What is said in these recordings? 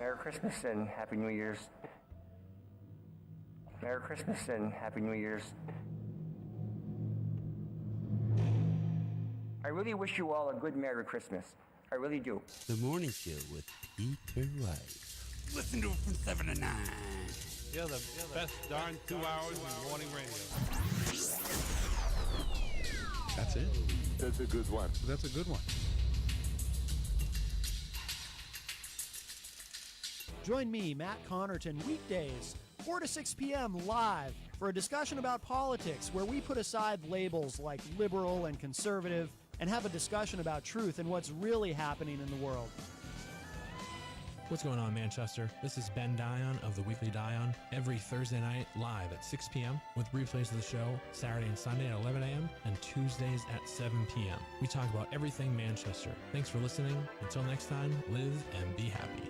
Merry Christmas and Happy New Year's. Merry Christmas and Happy New Year's. I really wish you all a good Merry Christmas. I really do. The Morning Show with Peter Rice. Listen to it from 7 to 9. Yeah, the best darn 2 hours in morning radio. That's it. That's a good one. That's a good one. Join me, Matt Connerton, weekdays, 4 to 6 p.m. live for a discussion about politics where we put aside labels like liberal and conservative and have a discussion about truth and what's really happening in the world. What's going on, Manchester? This is Ben Dion of the Weekly Dion every Thursday night live at 6 p.m. with replays of the show Saturday and Sunday at 11 a.m. and Tuesdays at 7 p.m. We talk about everything Manchester. Thanks for listening. Until next time, live and be happy.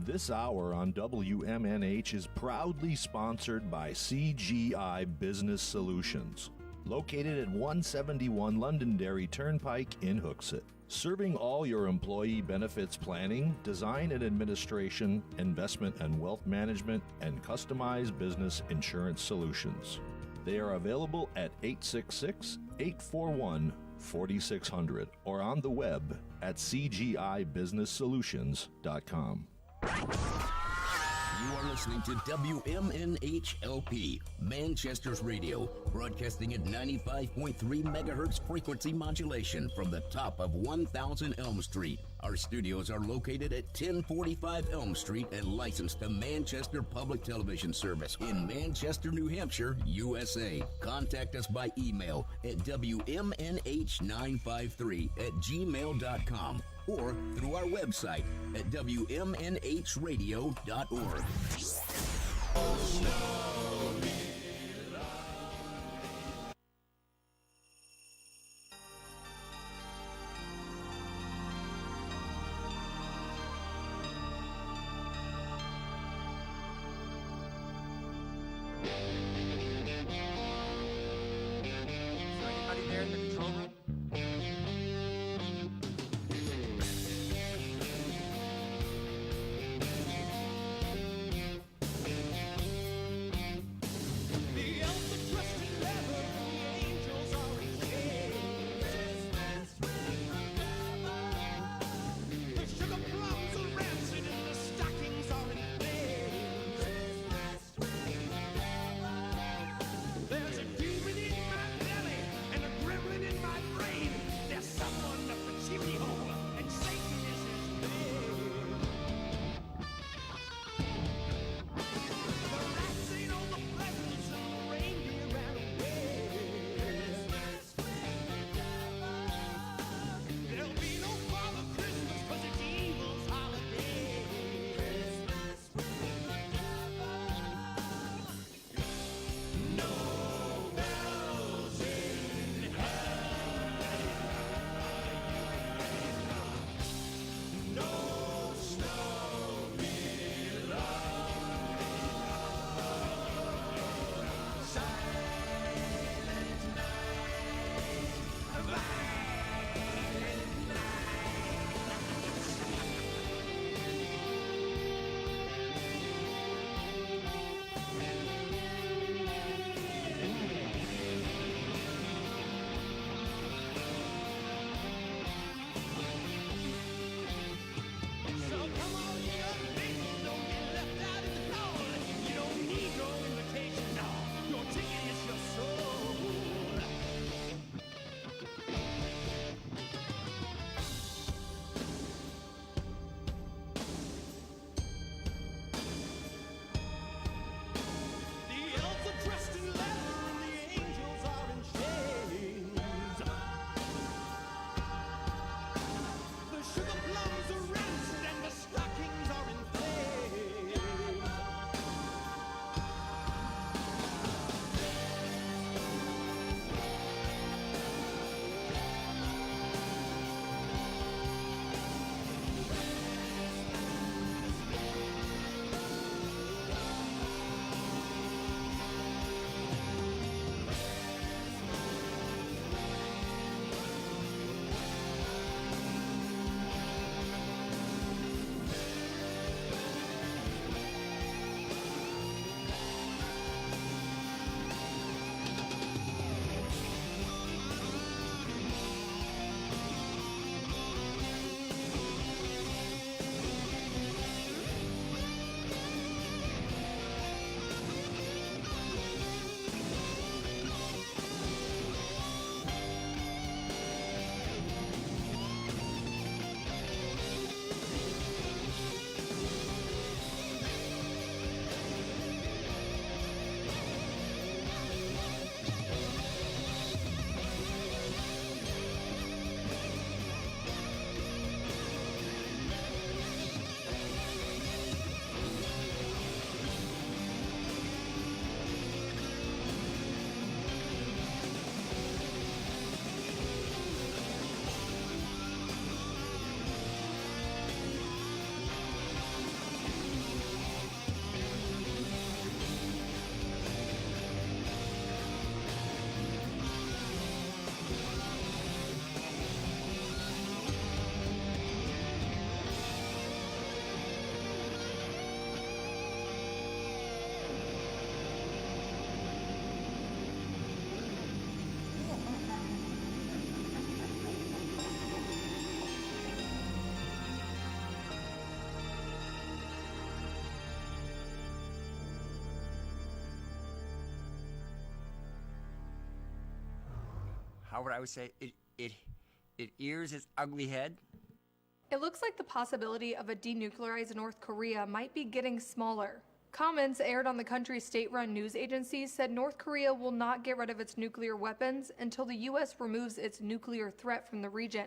This hour on WMNH is proudly sponsored by CGI Business Solutions, located at 171 Londonderry Turnpike in Hooksett. Serving all your employee benefits planning, design and administration, investment and wealth management, and customized business insurance solutions. They are available at 866-841-4600 or on the web at cgibusinesssolutions.com. You are listening to WMNHLP, Manchester's radio, broadcasting at 95.3 megahertz frequency modulation from the top of 1000 Elm Street. Our studios are located at 1045 Elm Street and licensed to Manchester Public Television Service in Manchester, New Hampshire, USA. Contact us by email at WMNH953@gmail.com or through our website at WMNHradio.org. Anybody there in the control room? how would I would say, it ears its ugly head. It looks like the possibility of a denuclearized North Korea might be getting smaller. Comments aired on the country's state-run news agencies said North Korea will not get rid of its nuclear weapons until the U.S. removes its nuclear threat from the region.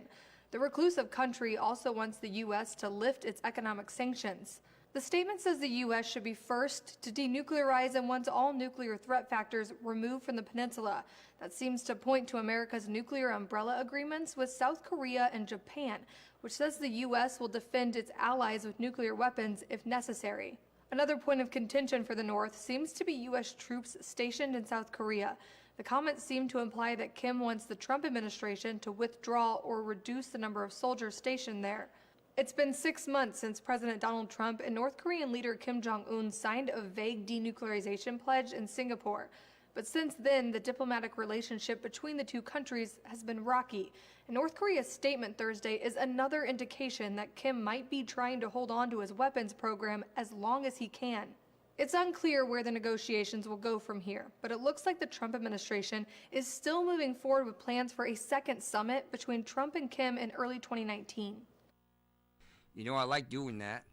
The reclusive country also wants the U.S. to lift its economic sanctions. The statement says the U.S. should be first to denuclearize and wants all nuclear threat factors removed from the peninsula. That seems to point to America's nuclear umbrella agreements with South Korea and Japan, which says the U.S. will defend its allies with nuclear weapons if necessary. Another point of contention for the North seems to be U.S. troops stationed in South Korea. The comments seem to imply that Kim wants the Trump administration to withdraw or reduce the number of soldiers stationed there. It's been 6 months since President Donald Trump and North Korean leader Kim Jong-un signed a vague denuclearization pledge in Singapore. But since then, the diplomatic relationship between the two countries has been rocky. And North Korea's statement Thursday is another indication that Kim might be trying to hold on to his weapons program as long as he can. It's unclear where the negotiations will go from here, but it looks like the Trump administration is still moving forward with plans for a second summit between Trump and Kim in early 2019. You know, I like doing that.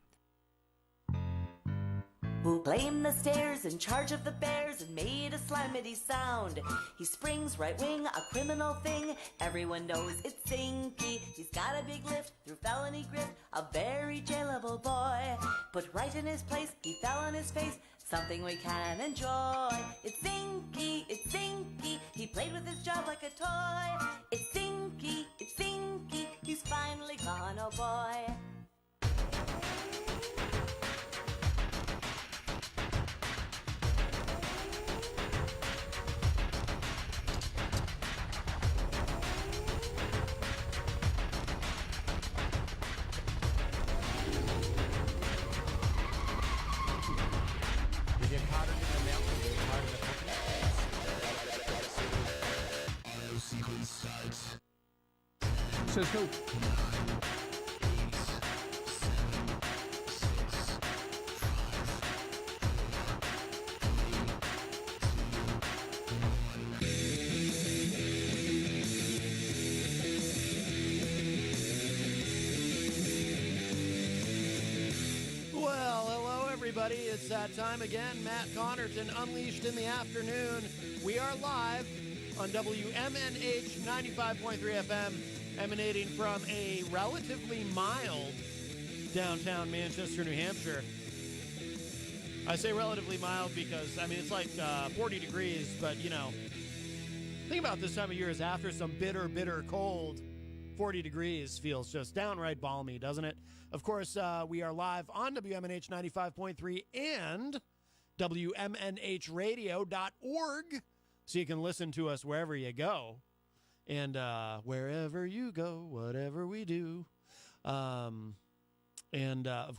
Who blamed the stairs in charge of the bears and made a slimity sound? He springs right wing, a criminal thing. Everyone knows it's Zinky. He's got a big lift through felony grift, a very jailable boy. Put right in his place, he fell on his face. Something we can enjoy. It's Zinky, it's Zinky. He played with his job like a toy. It's Zinky, it's Zinky. He's finally gone, oh boy. Says who? Well, hello everybody. It's that time again. Matt Connerton, Unleashed in the Afternoon. We are live on WMNH 95.3 FM, emanating from a relatively mild downtown Manchester, New Hampshire. I say relatively mild because, I mean, it's like 40 degrees, but, you know, think about this time of year is after some bitter, bitter cold. 40 degrees feels just downright balmy, doesn't it? Of course, we are live on WMNH 95.3 and WMNHradio.org, so you can listen to us wherever you go. And wherever you go, whatever we do. Of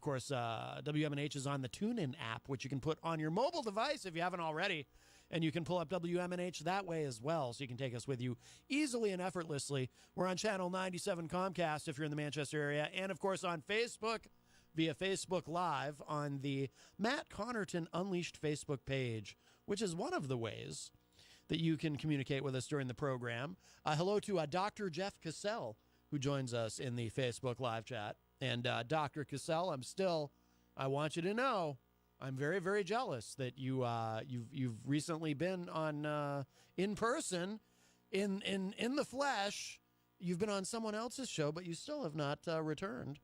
course, WMNH is on the TuneIn app, which you can put on your mobile device if you haven't already. And you can pull up WMNH that way as well, so you can take us with you easily and effortlessly. We're on Channel 97 Comcast if you're in the Manchester area. And, of course, on Facebook via Facebook Live on the Matt Connerton Unleashed Facebook page, which is one of the ways that you can communicate with us during the program. Hello to Dr. Jeff Cassell, who joins us in the Facebook Live chat. And Dr. Cassell, I want you to know, I'm very, very jealous that you've recently been on in person, in the flesh. You've been on someone else's show, but you still have not returned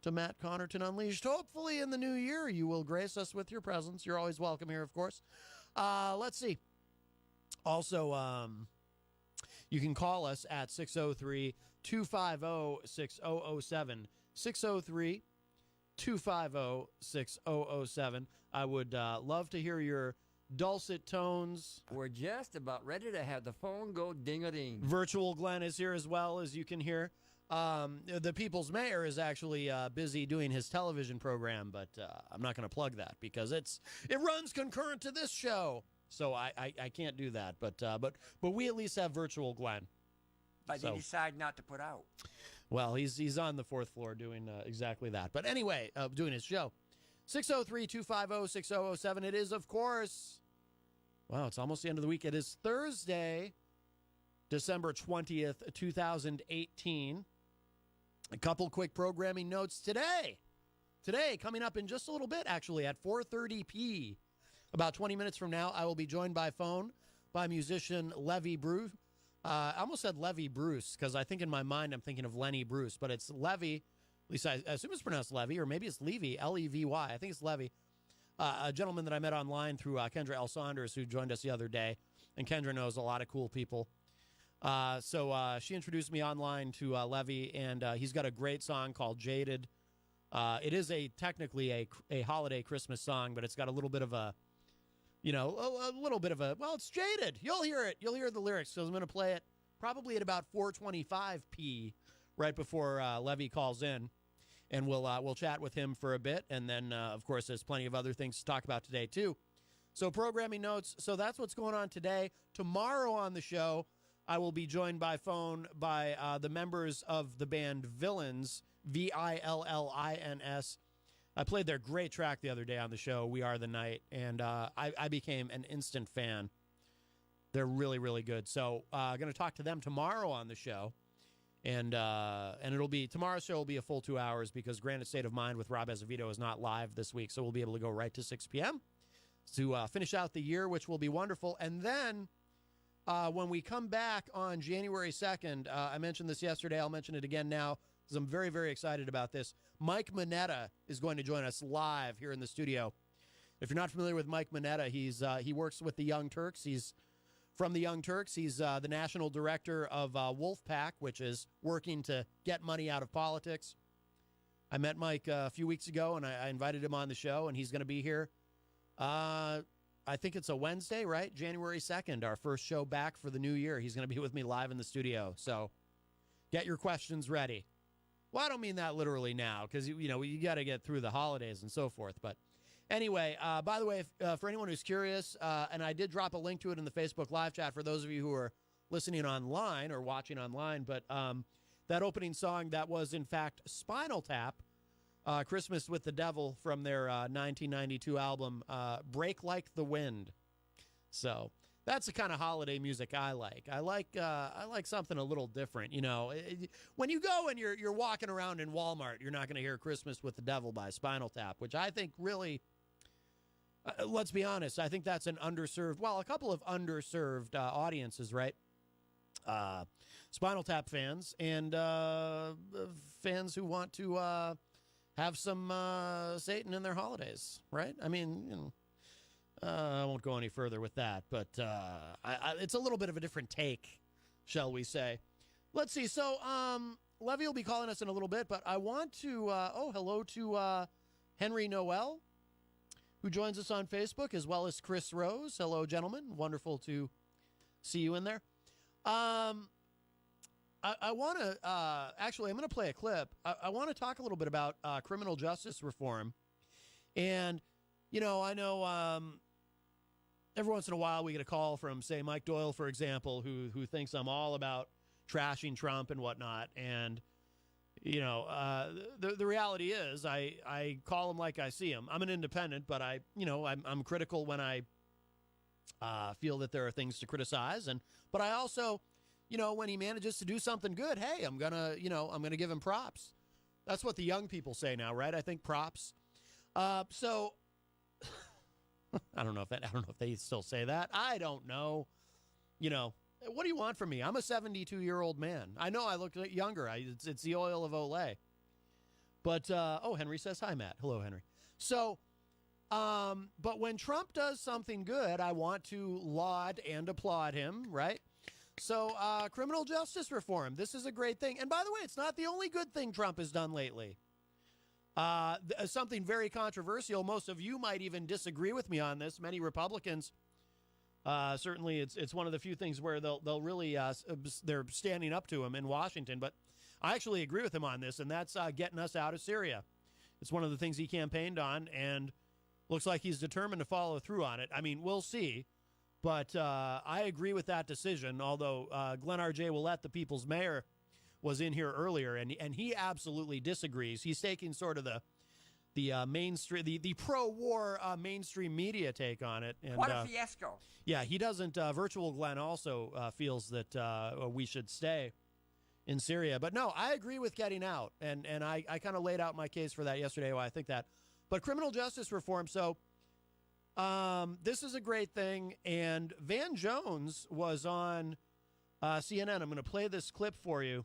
to Matt Connerton Unleashed. Hopefully in the new year you will grace us with your presence. You're always welcome here, of course. Let's see. Also, you can call us at 603-250-6007. 603-250-6007. I would love to hear your dulcet tones. We're just about ready to have the phone go ding-a-ding. Virtual Glenn is here as well, as you can hear. The People's Mayor is actually busy doing his television program, but I'm not going to plug that because it runs concurrent to this show. So I can't do that, but we at least have Virtual Glenn. But they decide not to put out. Well, he's on the fourth floor doing exactly that. But anyway, doing his show. 603-250-6007. It is, of course, wow, it's almost the end of the week. It is Thursday, December 20th, 2018. A couple quick programming notes today. Today, coming up in just a little bit, actually, at 4:30 about 20 minutes from now, I will be joined by phone by musician Levy Bruce. I almost said Levy Bruce because I think in my mind I'm thinking of Lenny Bruce, but it's Levy. At least I assume it's pronounced Levy, or maybe it's Levy, Levy. I think it's Levy. A gentleman that I met online through Kendra L. Saunders, who joined us the other day. And Kendra knows a lot of cool people. So she introduced me online to Levy, and he's got a great song called Jaded. It is technically a holiday Christmas song, but it's got a little bit of a little bit of a, well, it's jaded. You'll hear it. You'll hear the lyrics. So I'm going to play it probably at about 4:25 right before Levy calls in. And we'll chat with him for a bit. And then, of course, there's plenty of other things to talk about today, too. So programming notes. So that's what's going on today. Tomorrow on the show, I will be joined by phone by the members of the band Villains, Villins. I played their great track the other day on the show, We Are the Night, and I became an instant fan. They're really, really good. So I'm going to talk to them tomorrow on the show, and tomorrow's show will be a full 2 hours because Granite State of Mind with Rob Azevedo is not live this week, so we'll be able to go right to 6 p.m. to finish out the year, which will be wonderful. And then when we come back on January 2nd, I mentioned this yesterday, I'll mention it again now, because I'm very, very excited about this. Mike Mineta is going to join us live here in the studio. If you're not familiar with Mike Mineta, he works with the Young Turks. He's from the Young Turks. He's the national director of Wolfpack, which is working to get money out of politics. I met Mike a few weeks ago, and I invited him on the show, and he's going to be here. I think it's a Wednesday, right? January 2nd, our first show back for the new year. He's going to be with me live in the studio. So get your questions ready. Well, I don't mean that literally now because, you got to get through the holidays and so forth. But anyway, by the way, for anyone who's curious, and I did drop a link to it in the Facebook live chat for those of you who are listening online or watching online, but that opening song, that was, in fact, Spinal Tap, Christmas with the Devil from their 1992 album, Break Like the Wind. So that's the kind of holiday music I like. I like something a little different. When you go and you're walking around in Walmart, you're not going to hear Christmas with the Devil by Spinal Tap, which I think really, let's be honest, I think that's a couple of underserved audiences, right? Spinal Tap fans and fans who want to have some Satan in their holidays, right? I mean, I won't go any further with that, but it's a little bit of a different take, shall we say. Let's see. So Levy will be calling us in a little bit, but I want to, hello to Henry Noel, who joins us on Facebook, as well as Chris Rose. Hello, gentlemen. Wonderful to see you in there. I want to, actually, I'm going to play a clip. I want to talk a little bit about criminal justice reform. And, I know every once in a while we get a call from, say, Mike Doyle, for example, who thinks I'm all about trashing Trump and whatnot. And, the reality is I call him like I see him. I'm an independent, but I'm critical when I feel that there are things to criticize. But I also, when he manages to do something good, hey, I'm gonna give him props. That's what the young people say now, right? I think props. So I don't know if they still say that. I don't know. What do you want from me? I'm a 72-year-old man. I know I look younger. It's the oil of Olay. But Henry says hi, Matt. Hello, Henry. So, but when Trump does something good, I want to laud and applaud him, right? So, criminal justice reform. This is a great thing. And by the way, it's not the only good thing Trump has done lately. Something very controversial. Most of you might even disagree with me on this. Many Republicans, certainly it's one of the few things where they'll really, they're standing up to him in Washington. But I actually agree with him on this, and that's getting us out of Syria. It's one of the things he campaigned on, and looks like he's determined to follow through on it. I mean, we'll see. But I agree with that decision, although Glenn R.J. Willett, the people's mayor, was in here earlier, and he absolutely disagrees. He's taking sort of mainstream, the pro-war mainstream media take on it. And, What a fiasco! Yeah, he doesn't. Virtual Glenn also feels that we should stay in Syria. But no, I agree with getting out, and I kind of laid out my case for that yesterday, why I think that. But criminal justice reform, so this is a great thing. And Van Jones was on CNN. I'm going to play this clip for you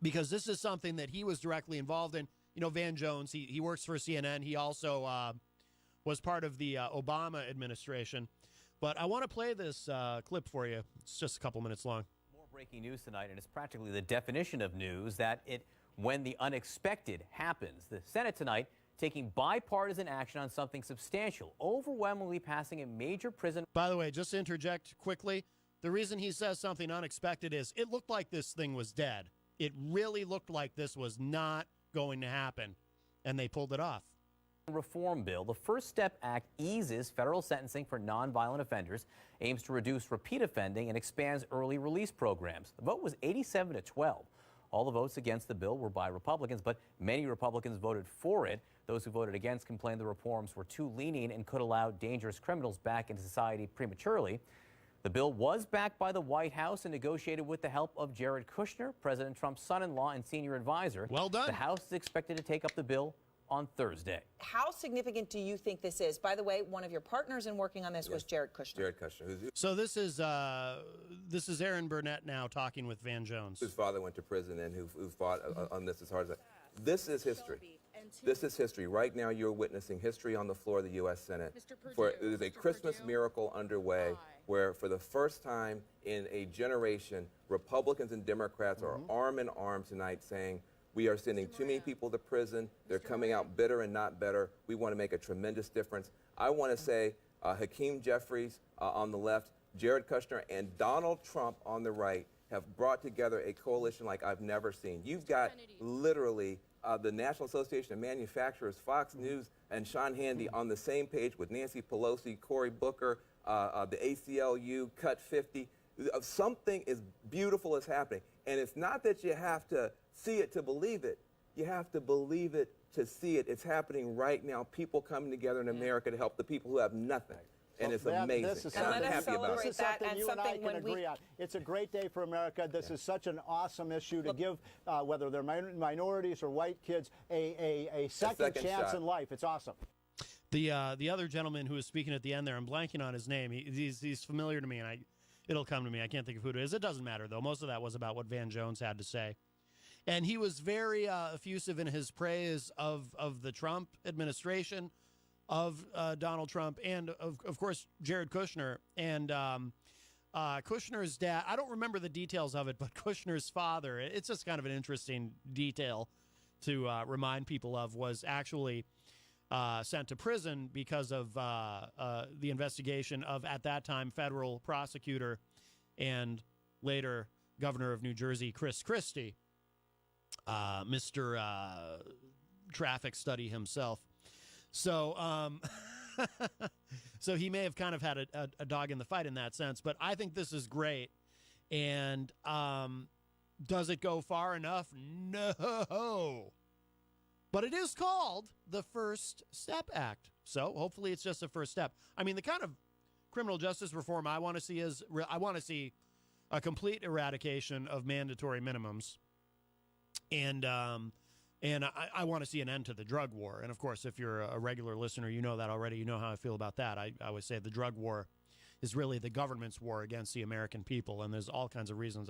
because this is something that he was directly involved in. You know, Van Jones, he works for CNN. He also was part of the Obama administration. But I want to play this clip for you. It's just a couple minutes long. More breaking news tonight, and it's practically the definition of news, that when the unexpected happens. The Senate tonight taking bipartisan action on something substantial, overwhelmingly passing a major prison. By the way, just to interject quickly, the reason he says something unexpected is it looked like this thing was dead. It really looked like this was not going to happen, and they pulled it off. Reform bill. The First Step Act eases federal sentencing for nonviolent offenders, aims to reduce repeat offending, and expands early release programs. The vote was 87-12. All the votes against the bill were by Republicans, but many Republicans voted for it. Those who voted against complained the reforms were too lenient and could allow dangerous criminals back into society prematurely. The bill was backed by the White House and negotiated with the help of Jared Kushner, President Trump's son-in-law and senior advisor. Well done. The House is expected to take up the bill on Thursday. How significant do you think this is? By the way, one of your partners in working on this was Jared Kushner. Jared Kushner. So this is Aaron Burnett now talking with Van Jones. Whose father went to prison and who fought on this as hard as that. This is history. This is history. Right now you're witnessing history on the floor of the U.S. Senate. There's a Christmas miracle underway where for the first time in a generation, Republicans and Democrats are arm in arm tonight saying, we are sending too many people to prison. They're coming out bitter and not better. We want to make a tremendous difference. I want to say Hakeem Jeffries on the left, Jared Kushner, and Donald Trump on the right have brought together a coalition like I've never seen. You've got literally the National Association of Manufacturers, Fox News, and Sean Hannity on the same page with Nancy Pelosi, Cory Booker, the ACLU, Cut 50. Something is beautiful is happening. And it's not that you have to see it to believe it. You have to believe it to see it. It's happening right now. People coming together in America to help the people who have nothing. And it's amazing. This is and let us celebrate this is that something and you and I something can when agree on. It's a great day for America. This is such an awesome issue to give, whether they're minorities or white kids, a second chance in life. It's awesome. The other gentleman who was speaking at the end there, I'm blanking on his name. He's familiar to me, and it'll come to me. I can't think of who it is. It doesn't matter, though. Most of that was about what Van Jones had to say. And he was very effusive in his praise of the Trump administration, of Donald Trump, and, of course, Jared Kushner. And Kushner's dad, I don't remember the details of it, but Kushner's father, it's just kind of an interesting detail to remind people of, was actually sent to prison because of the investigation of, at that time, federal prosecutor and later governor of New Jersey, Chris Christie, Mr. Traffic Study himself. So, so he may have kind of had a dog in the fight in that sense, but I think this is great. And does it go far enough? No. But it is called the First Step Act. So hopefully it's just a first step. I mean, the kind of criminal justice reform I want to see is, I want to see a complete eradication of mandatory minimums. And I want to see an end to the drug war. And, of course, if you're a regular listener, you know that already. You know how I feel about that. I always say the drug war is really the government's war against the American people. And there's all kinds of reasons.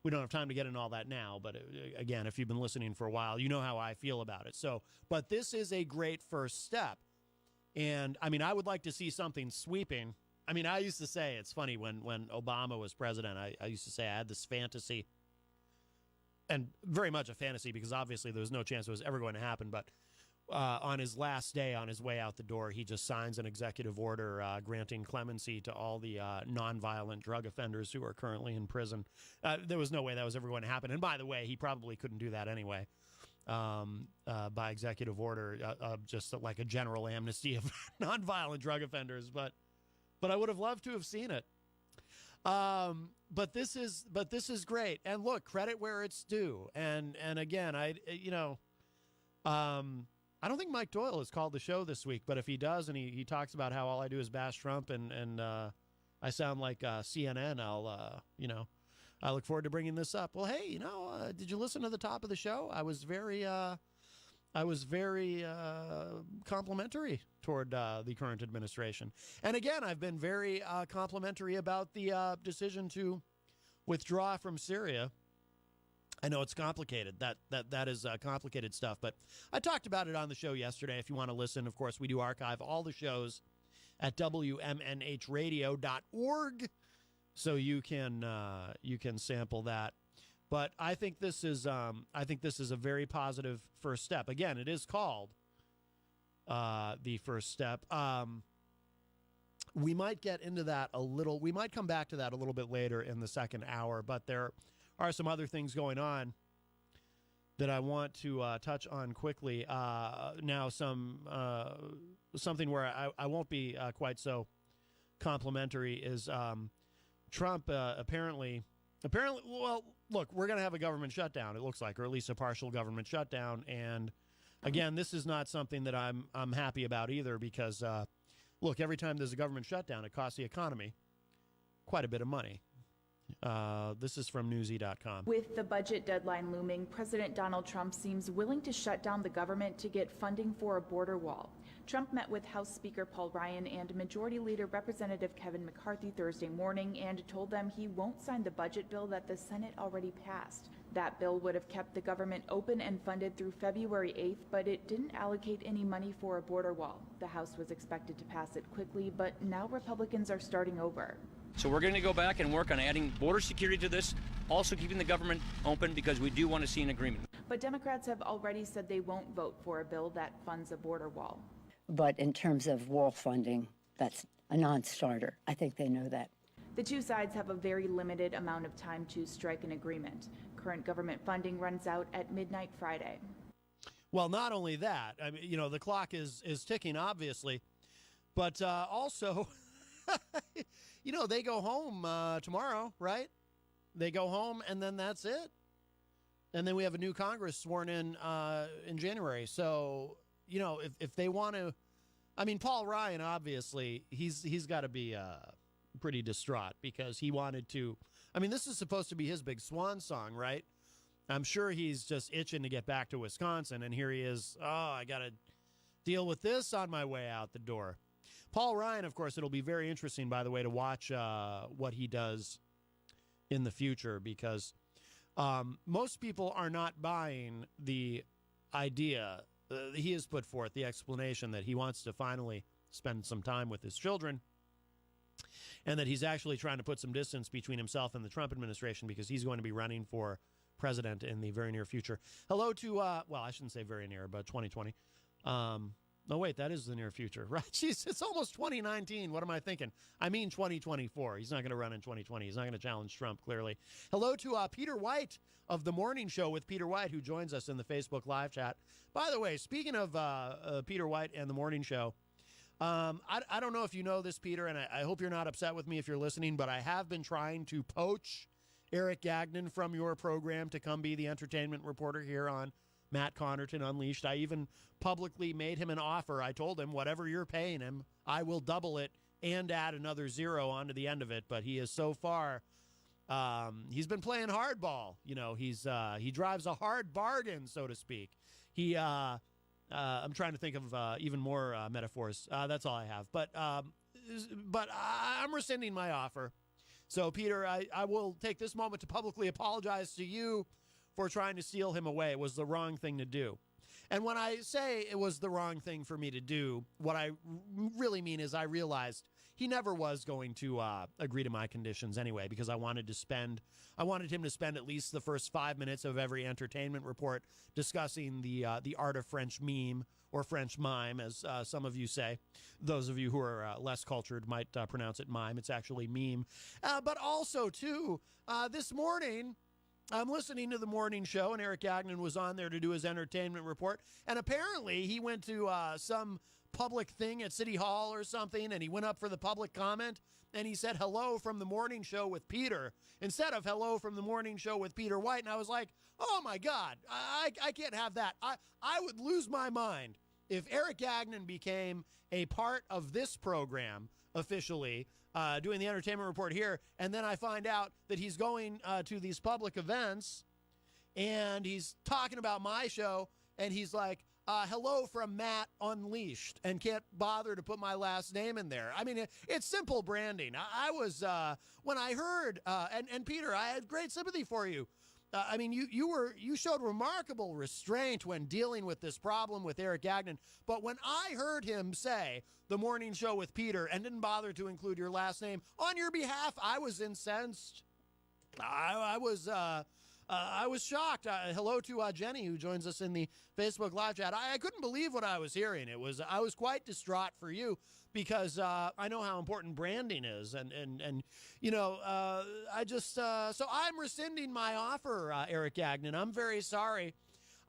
We don't have time to get into all that now. But, again, if you've been listening for a while, you know how I feel about it. So, but this is a great first step. And, I mean, I would like to see something sweeping. I mean, I used to say, it's funny, when Obama was president, I used to say I had this fantasy. And very much a fantasy, because obviously there was no chance it was ever going to happen. But on his last day, on his way out the door, he just signs an executive order granting clemency to all the nonviolent drug offenders who are currently in prison. There was no way that was ever going to happen. And by the way, he probably couldn't do that anyway by executive order, just like a general amnesty of nonviolent drug offenders. But I would have loved to have seen it. But this is great. And look, credit where it's due. And again, I I don't think Mike Doyle has called the show this week, but if he does and he talks about how all I do is bash Trump and I sound like CNN, I look forward to bringing this up. Well, hey, did you listen to the top of the show? I was very complimentary toward the current administration. And again, I've been very complimentary about the decision to withdraw from Syria. I know it's complicated. That is complicated stuff, but I talked about it on the show yesterday. If you want to listen, of course, we do archive all the shows at WMNHradio.org, so you can sample that. But I think this is a very positive first step. Again, it is called the first step. We might get into that a little. We might come back to that a little bit later in the second hour. But there are some other things going on that I want to touch on quickly. Now, something where I won't be quite so complimentary is Trump apparently. Well, look, we're going to have a government shutdown, it looks like, or at least a partial government shutdown. And again, this is not something that I'm happy about either because, look, every time there's a government shutdown, it costs the economy quite a bit of money. This is from Newsy.com. With the budget deadline looming, President Donald Trump seems willing to shut down the government to get funding for a border wall. Trump met with House Speaker Paul Ryan and Majority Leader Representative Kevin McCarthy Thursday morning and told them he won't sign the budget bill that the Senate already passed. That bill would have kept the government open and funded through February 8th, but it didn't allocate any money for a border wall. The House was expected to pass it quickly, but now Republicans are starting over. So we're going to go back and work on adding border security to this, also keeping the government open because we do want to see an agreement. But Democrats have already said they won't vote for a bill that funds a border wall. But in terms of wall funding, that's a non-starter. I think they know that. The two sides have a very limited amount of time to strike an agreement. Current government funding runs out at midnight Friday. Well, not only that, I mean, the clock is ticking, obviously, but also, they go home tomorrow, right? They go home, and then that's it. And then we have a new Congress sworn in January. So, if they want to, Paul Ryan, obviously, he's got to be pretty distraught because he wanted to. This is supposed to be his big swan song, right? I'm sure he's just itching to get back to Wisconsin, and here he is. Oh, I got to deal with this on my way out the door. Paul Ryan, of course, it'll be very interesting, by the way, to watch what he does in the future because most people are not buying the idea he has put forth, the explanation that he wants to finally spend some time with his children and that he's actually trying to put some distance between himself and the Trump administration because he's going to be running for president in the very near future. Hello to, well, I shouldn't say very near, but 2020. No, wait, that is the near future, right? Jeez, it's almost 2019. What am I thinking? 2024. He's not going to run in 2020. He's not going to challenge Trump, clearly. Hello to Peter White of The Morning Show with Peter White, who joins us in the Facebook live chat. By the way, speaking of Peter White and The Morning Show, I don't know if you know this, Peter, and I hope you're not upset with me if you're listening, but I have been trying to poach Eric Gagnon from your program to come be the entertainment reporter here on Matt Connerton Unleashed. I even publicly made him an offer. I told him, whatever you're paying him, I will double it and add another zero onto the end of it. But he is so far, he's been playing hardball. He drives a hard bargain, so to speak. I'm trying to think of even more metaphors. That's all I have. But I'm rescinding my offer. So, Peter, I will take this moment to publicly apologize to you for trying to seal him away. It was the wrong thing to do. And when I say it was the wrong thing for me to do, what I really mean is I realized he never was going to agree to my conditions anyway, because I wanted him to spend at least the first 5 minutes of every entertainment report discussing the art of French meme, or French mime, as some of you say. Those of you who are less cultured might pronounce it mime. It's actually meme. But also, too, this morning, I'm listening to The Morning Show, and Eric Gagnon was on there to do his entertainment report. And apparently he went to some public thing at City Hall or something, and he went up for the public comment, and he said, hello from The Morning Show with Peter, instead of hello from The Morning Show with Peter White. And I was like, oh, my God, I can't have that. I would lose my mind if Eric Gagnon became a part of this program officially, doing the entertainment report here, and then I find out that he's going to these public events and he's talking about my show, and he's like, hello from Matt Unleashed, and can't bother to put my last name in there. I mean, it's simple branding. I was, when I heard, and Peter, I had great sympathy for you. I mean, you showed remarkable restraint when dealing with this problem with Eric Gagnon. But when I heard him say the morning show with Peter and didn't bother to include your last name on your behalf, I was incensed. I was shocked. Hello to Jenny, who joins us in the Facebook live chat. I couldn't believe what I was hearing. I was quite distraught for you, because I know how important branding is, and you know, so I'm rescinding my offer, Eric Gagnon. I'm very sorry.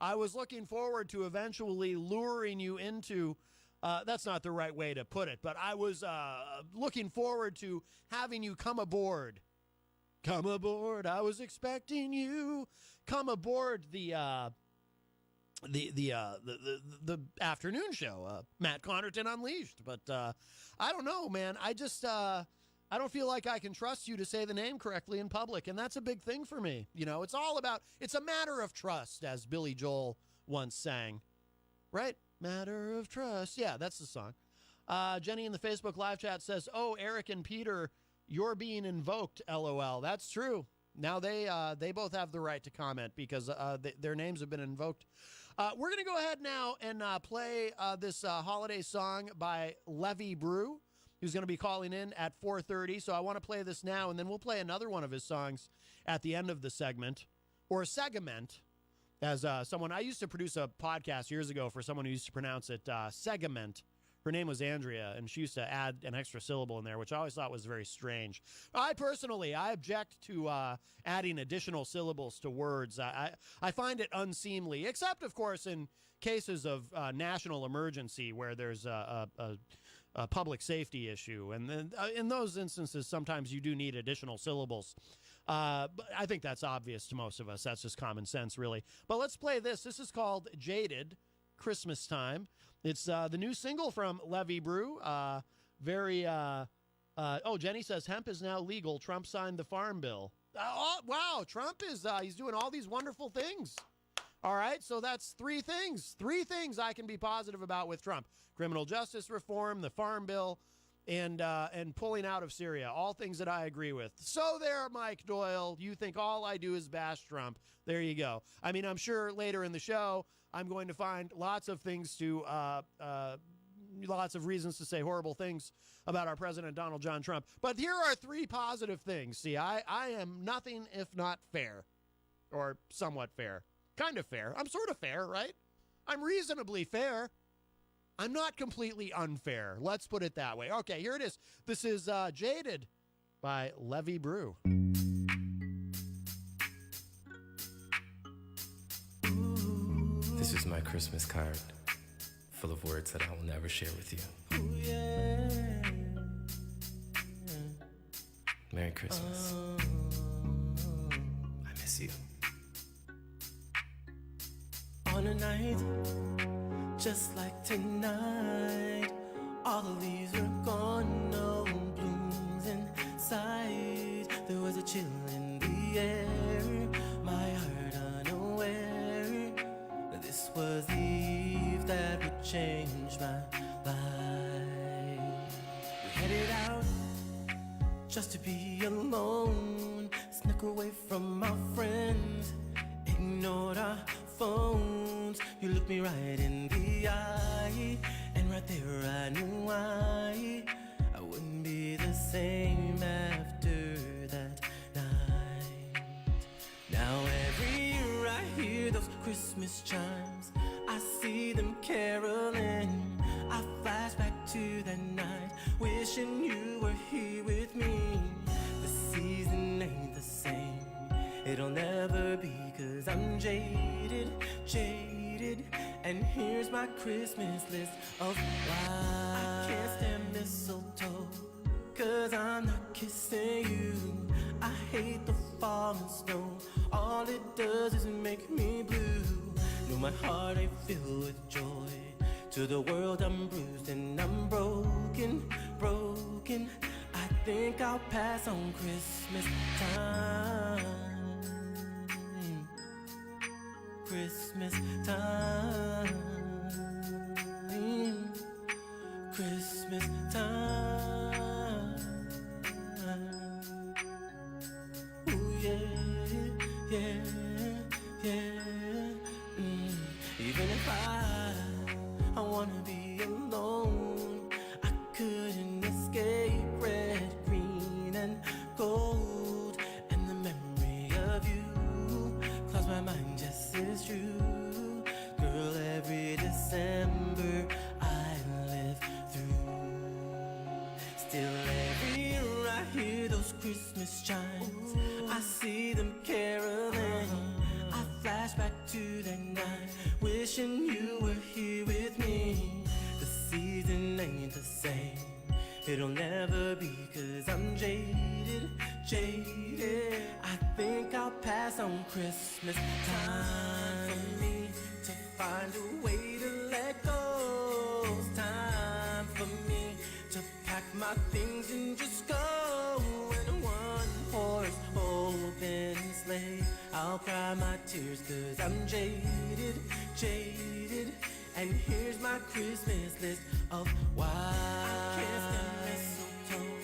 I was looking forward to eventually luring you into. That's not the right way to put it, but I was looking forward to having you come aboard. Come aboard. I was expecting you. Come aboard the afternoon show, Matt Connerton Unleashed. But I don't know, man. I just I don't feel like I can trust you to say the name correctly in public, and that's a big thing for me. You know, it's a matter of trust, as Billy Joel once sang, right? Matter of trust. Yeah, that's the song. Jenny in the Facebook live chat says, "Oh, Eric and Peter, you're being invoked, LOL." That's true. Now they both have the right to comment, because their names have been invoked. We're going to go ahead now and play this holiday song by Levy Brew, who's going to be calling in at 4:30. So I want to play this now, and then we'll play another one of his songs at the end of the segment, or segment, as someone. I used to produce a podcast years ago for someone who used to pronounce it segment. Her name was Andrea, and she used to add an extra syllable in there, which I always thought was very strange. I object to adding additional syllables to words. I find it unseemly, except, of course, in cases of national emergency where there's a public safety issue. And then, in those instances, sometimes you do need additional syllables. But I think that's obvious to most of us. That's just common sense, really. But let's play this. This is called Jaded, Christmas Time. It's the new single from Levy Brew. Jenny says hemp is now legal. Trump signed the farm bill. Oh, wow, Trump is he's doing all these wonderful things. All right, so that's three things I can be positive about with Trump: criminal justice reform, the farm bill, and pulling out of Syria. All things that I agree with. So there, Mike Doyle, you think all I do is bash Trump. There you go. I mean, I'm sure later in the show I'm going to find lots of things to, lots of reasons to say horrible things about our president, Donald John Trump. But here are three positive things. See, I am nothing if not fair, or somewhat fair. Kind of fair. I'm sort of fair, right? I'm reasonably fair. I'm not completely unfair. Let's put it that way. Okay, here it is. This is Jaded by Levy Brew. This is my Christmas card, full of words that I will never share with you. Merry Christmas. I miss you. On a night just like tonight, all the leaves were gone, no blooms in sight. There was a chill in the air, my heart unaware that this was the eve that would change my life. We headed out just to be alone, snuck away from our friends, ignored our phones. You looked me right in the eye, and right there I knew I wouldn't be the same after that night. Now every year I hear those Christmas chimes, I see them caroling. I flash back to that night, wishing you were here with me. The season ain't the same, it'll never be, 'cause I'm jaded, and here's my Christmas list of why I can't stand mistletoe, 'cause I'm not kissing you. I hate the falling snow, all it does is make me blue. No, my heart ain't filled with joy To the world I'm bruised and I'm broken, broken. I think I'll pass on Christmas time. Christmas time. Christmas time. Ooh, yeah, yeah, yeah. Even if I wanna be alone, I couldn't escape red, green, and gold. And the memory of you clouds my mind just as true. Girl, every December I live through. Still every year I hear those Christmas chimes. I see them caroling. I flash back to that night, wishing you were here with me. The season ain't the same. It'll never be, 'cause I'm jaded, jaded. I think I'll pass on Christmas time. For me to find a way to let go. It's time for me to pack my things and just go. In one horse open sleigh, I'll cry my tears 'cause I'm jaded, jaded. And here's my Christmas list of why I can't stand mistletoe,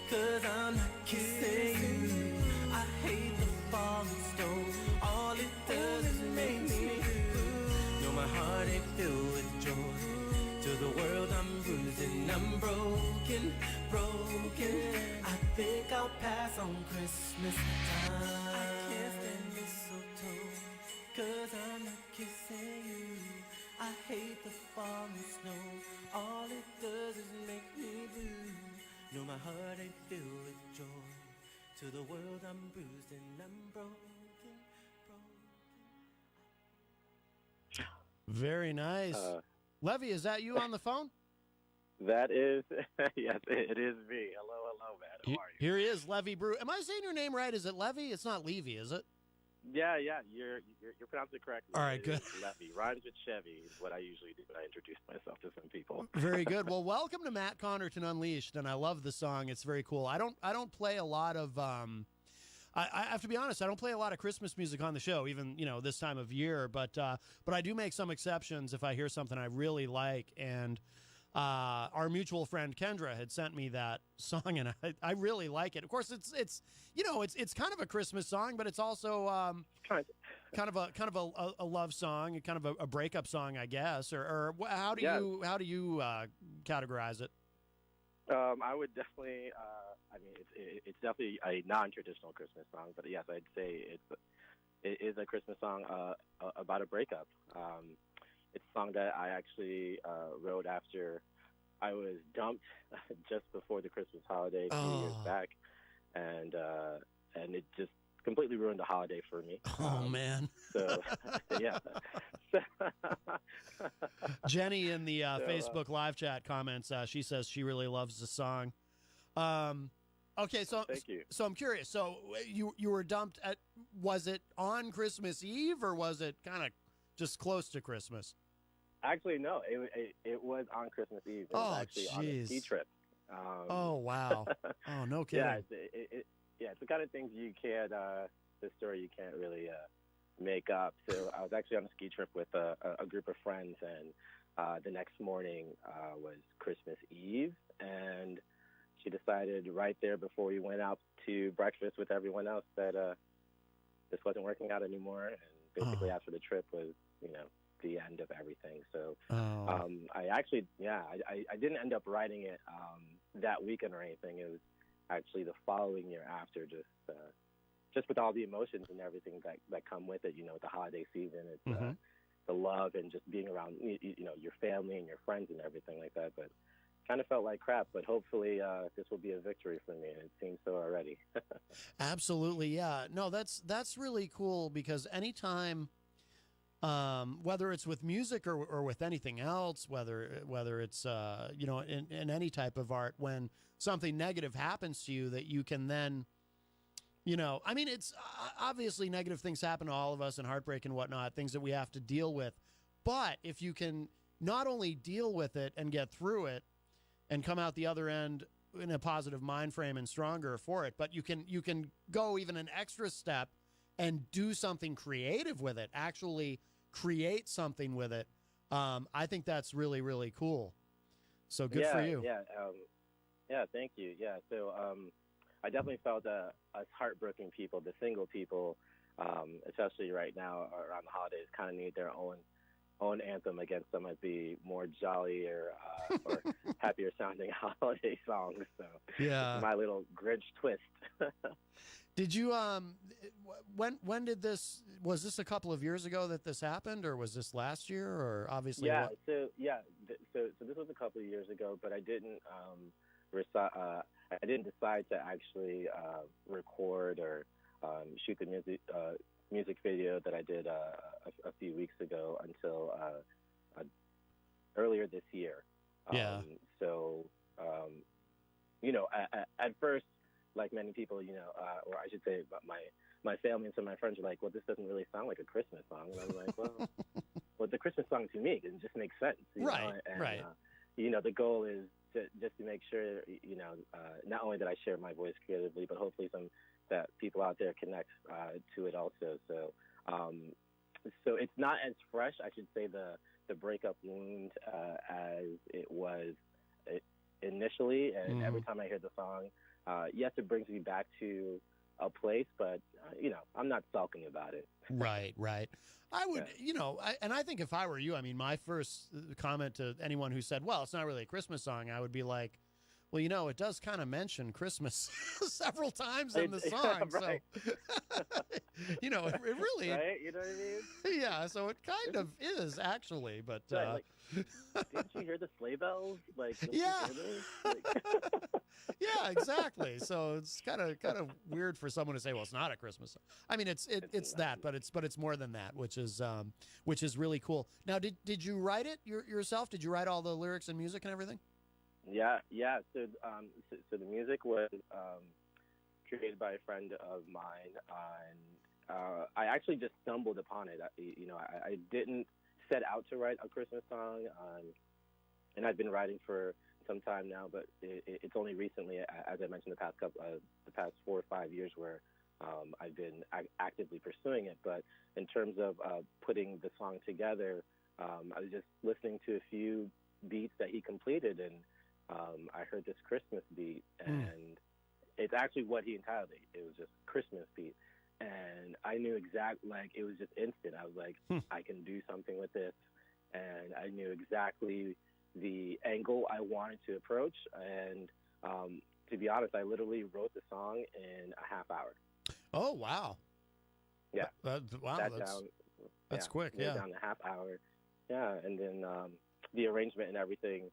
'cause I'm not kissing you. I hate the falling snow. All it does is make me blue. No, my heart ain't filled with joy. To the world I'm bruised and I'm broken, broken. I think I'll pass on Christmas time. I can't stand mistletoe, 'cause I'm not kissing you. I hate the falling snow. All it does is make me blue. No, my heart ain't filled with joy. To the world I'm bruised and I'm broken, broken. Very nice. Levy, is that you on the phone? That is, yes, it is me. Hello, man. How are you? Here he is, Levy Brew. Am I saying your name right? Is it Levy? It's not Levy, is it? Yeah, you're pronouncing it correctly. All right, good. Levy rhymes with Chevy is what I usually do when I introduce myself to some people. Very good. Well, welcome to Matt Connerton Unleashed, and I love the song. It's very cool. I don't play a lot of I have to be honest, I don't play a lot of Christmas music on the show, even this time of year. But I do make some exceptions if I hear something I really like. And our mutual friend Kendra had sent me that song, and I really like it. Of course, it's kind of a Christmas song, but it's also kind of a love song, kind of a breakup song, I guess. Or how do you categorize it? I would definitely. It's definitely a non-traditional Christmas song, but yes, I'd say it is a Christmas song about a breakup. It's a song that I actually wrote after I was dumped just before the Christmas holiday 2 years back, and it just completely ruined the holiday for me. Oh man! So yeah. Jenny in the Facebook live chat comments, she says she really loves the song. Okay, so thank you. So I'm curious. So you were dumped was it on Christmas Eve, or was it kind of just close to Christmas? Actually, no. It was on Christmas Eve. It was actually on a ski trip. Oh wow! Oh no kidding. Yeah, it's the kind of things you can't. The story you can't really make up. So I was actually on a ski trip with a group of friends, and the next morning was Christmas Eve, and she decided right there before we went out to breakfast with everyone else that this wasn't working out anymore, and basically after the trip was, the end of everything. So I actually, I didn't end up writing it that weekend or anything. It was actually the following year after, just with all the emotions and everything that come with it, the holiday season. It's the love and just being around, your family and your friends and everything like that. But kind of felt like crap, but hopefully this will be a victory for me, and it seems so already. Absolutely, yeah. No, that's really cool, because anytime, whether it's with music or with anything else, whether it's in any type of art, when something negative happens to you, that you can then, it's obviously negative things happen to all of us, and heartbreak and whatnot, things that we have to deal with. But if you can not only deal with it and get through it and come out the other end in a positive mind frame and stronger for it, but you can go even an extra step and do something creative with it, actually create something with it. I think that's really, really cool. So good for you. Yeah, thank you. Yeah, so I definitely felt us heartbroken people, the single people, especially right now around the holidays, kind of need their own anthem against some of the more jollier or happier sounding holiday songs. So yeah, my little Grinch twist. Did you when did this, was this a couple of years ago that this happened, or was this last year, or obviously so this was a couple of years ago, but I didn't decide to actually record or shoot the music video that I did a few weeks ago until earlier this year. At first, like many people, or I should say my family and some of my friends are like, well, this doesn't really sound like a Christmas song. And I'm like, well, it's a Christmas song to me. It just makes sense. Right. The goal is just to make sure, not only that I share my voice creatively, but hopefully that people out there connect to it also. So it's not as fresh, I should say, the breakup wound as it was initially. And every time I hear the song, yes, it brings me back to a place, but I'm not sulking about it. Right. I would, and I think if I were you, I mean, my first comment to anyone who said, well, it's not really a Christmas song, I would be like, well, it does kind of mention Christmas several times in the song. Right. So, it really, right? You know what I mean? Yeah. So it kind of is actually, but, didn't you hear the sleigh bells? Yeah. Yeah, exactly. So it's kind of weird for someone to say, well, it's not a Christmas song. I mean, it's that, but it's more than that, which is really cool. Now, did you write it yourself? Did you write all the lyrics and music and everything? Yeah. So the music was created by a friend of mine, and I actually just stumbled upon it. I didn't set out to write a Christmas song, and I've been writing for some time now, but it's only recently, as I mentioned, the past 4 or 5 years where I've been actively pursuing it. But in terms of putting the song together, I was just listening to a few beats that he completed, and I heard this Christmas beat, and it's actually what he entitled it. It was just Christmas beat, and I knew it was just instant. I was like, I can do something with this, and I knew exactly the angle I wanted to approach, and to be honest, I literally wrote the song in a half hour. Oh, wow. Yeah. Wow, that's quick. Yeah. Down a half hour. Yeah, and then the arrangement and everything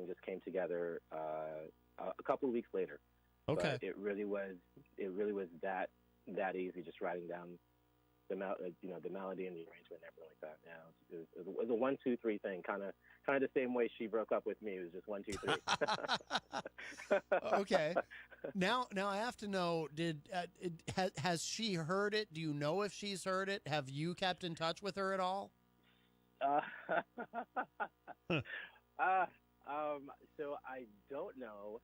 just came together a couple of weeks later. Okay. But it really was that easy, just writing down the melody and the arrangement and everything like that. Yeah, it was a 1, 2, 3 thing, kind of the same way she broke up with me. It was just 1, 2, 3. Okay. Now I have to know: has she heard it? Do you know if she's heard it? Have you kept in touch with her at all? So I don't know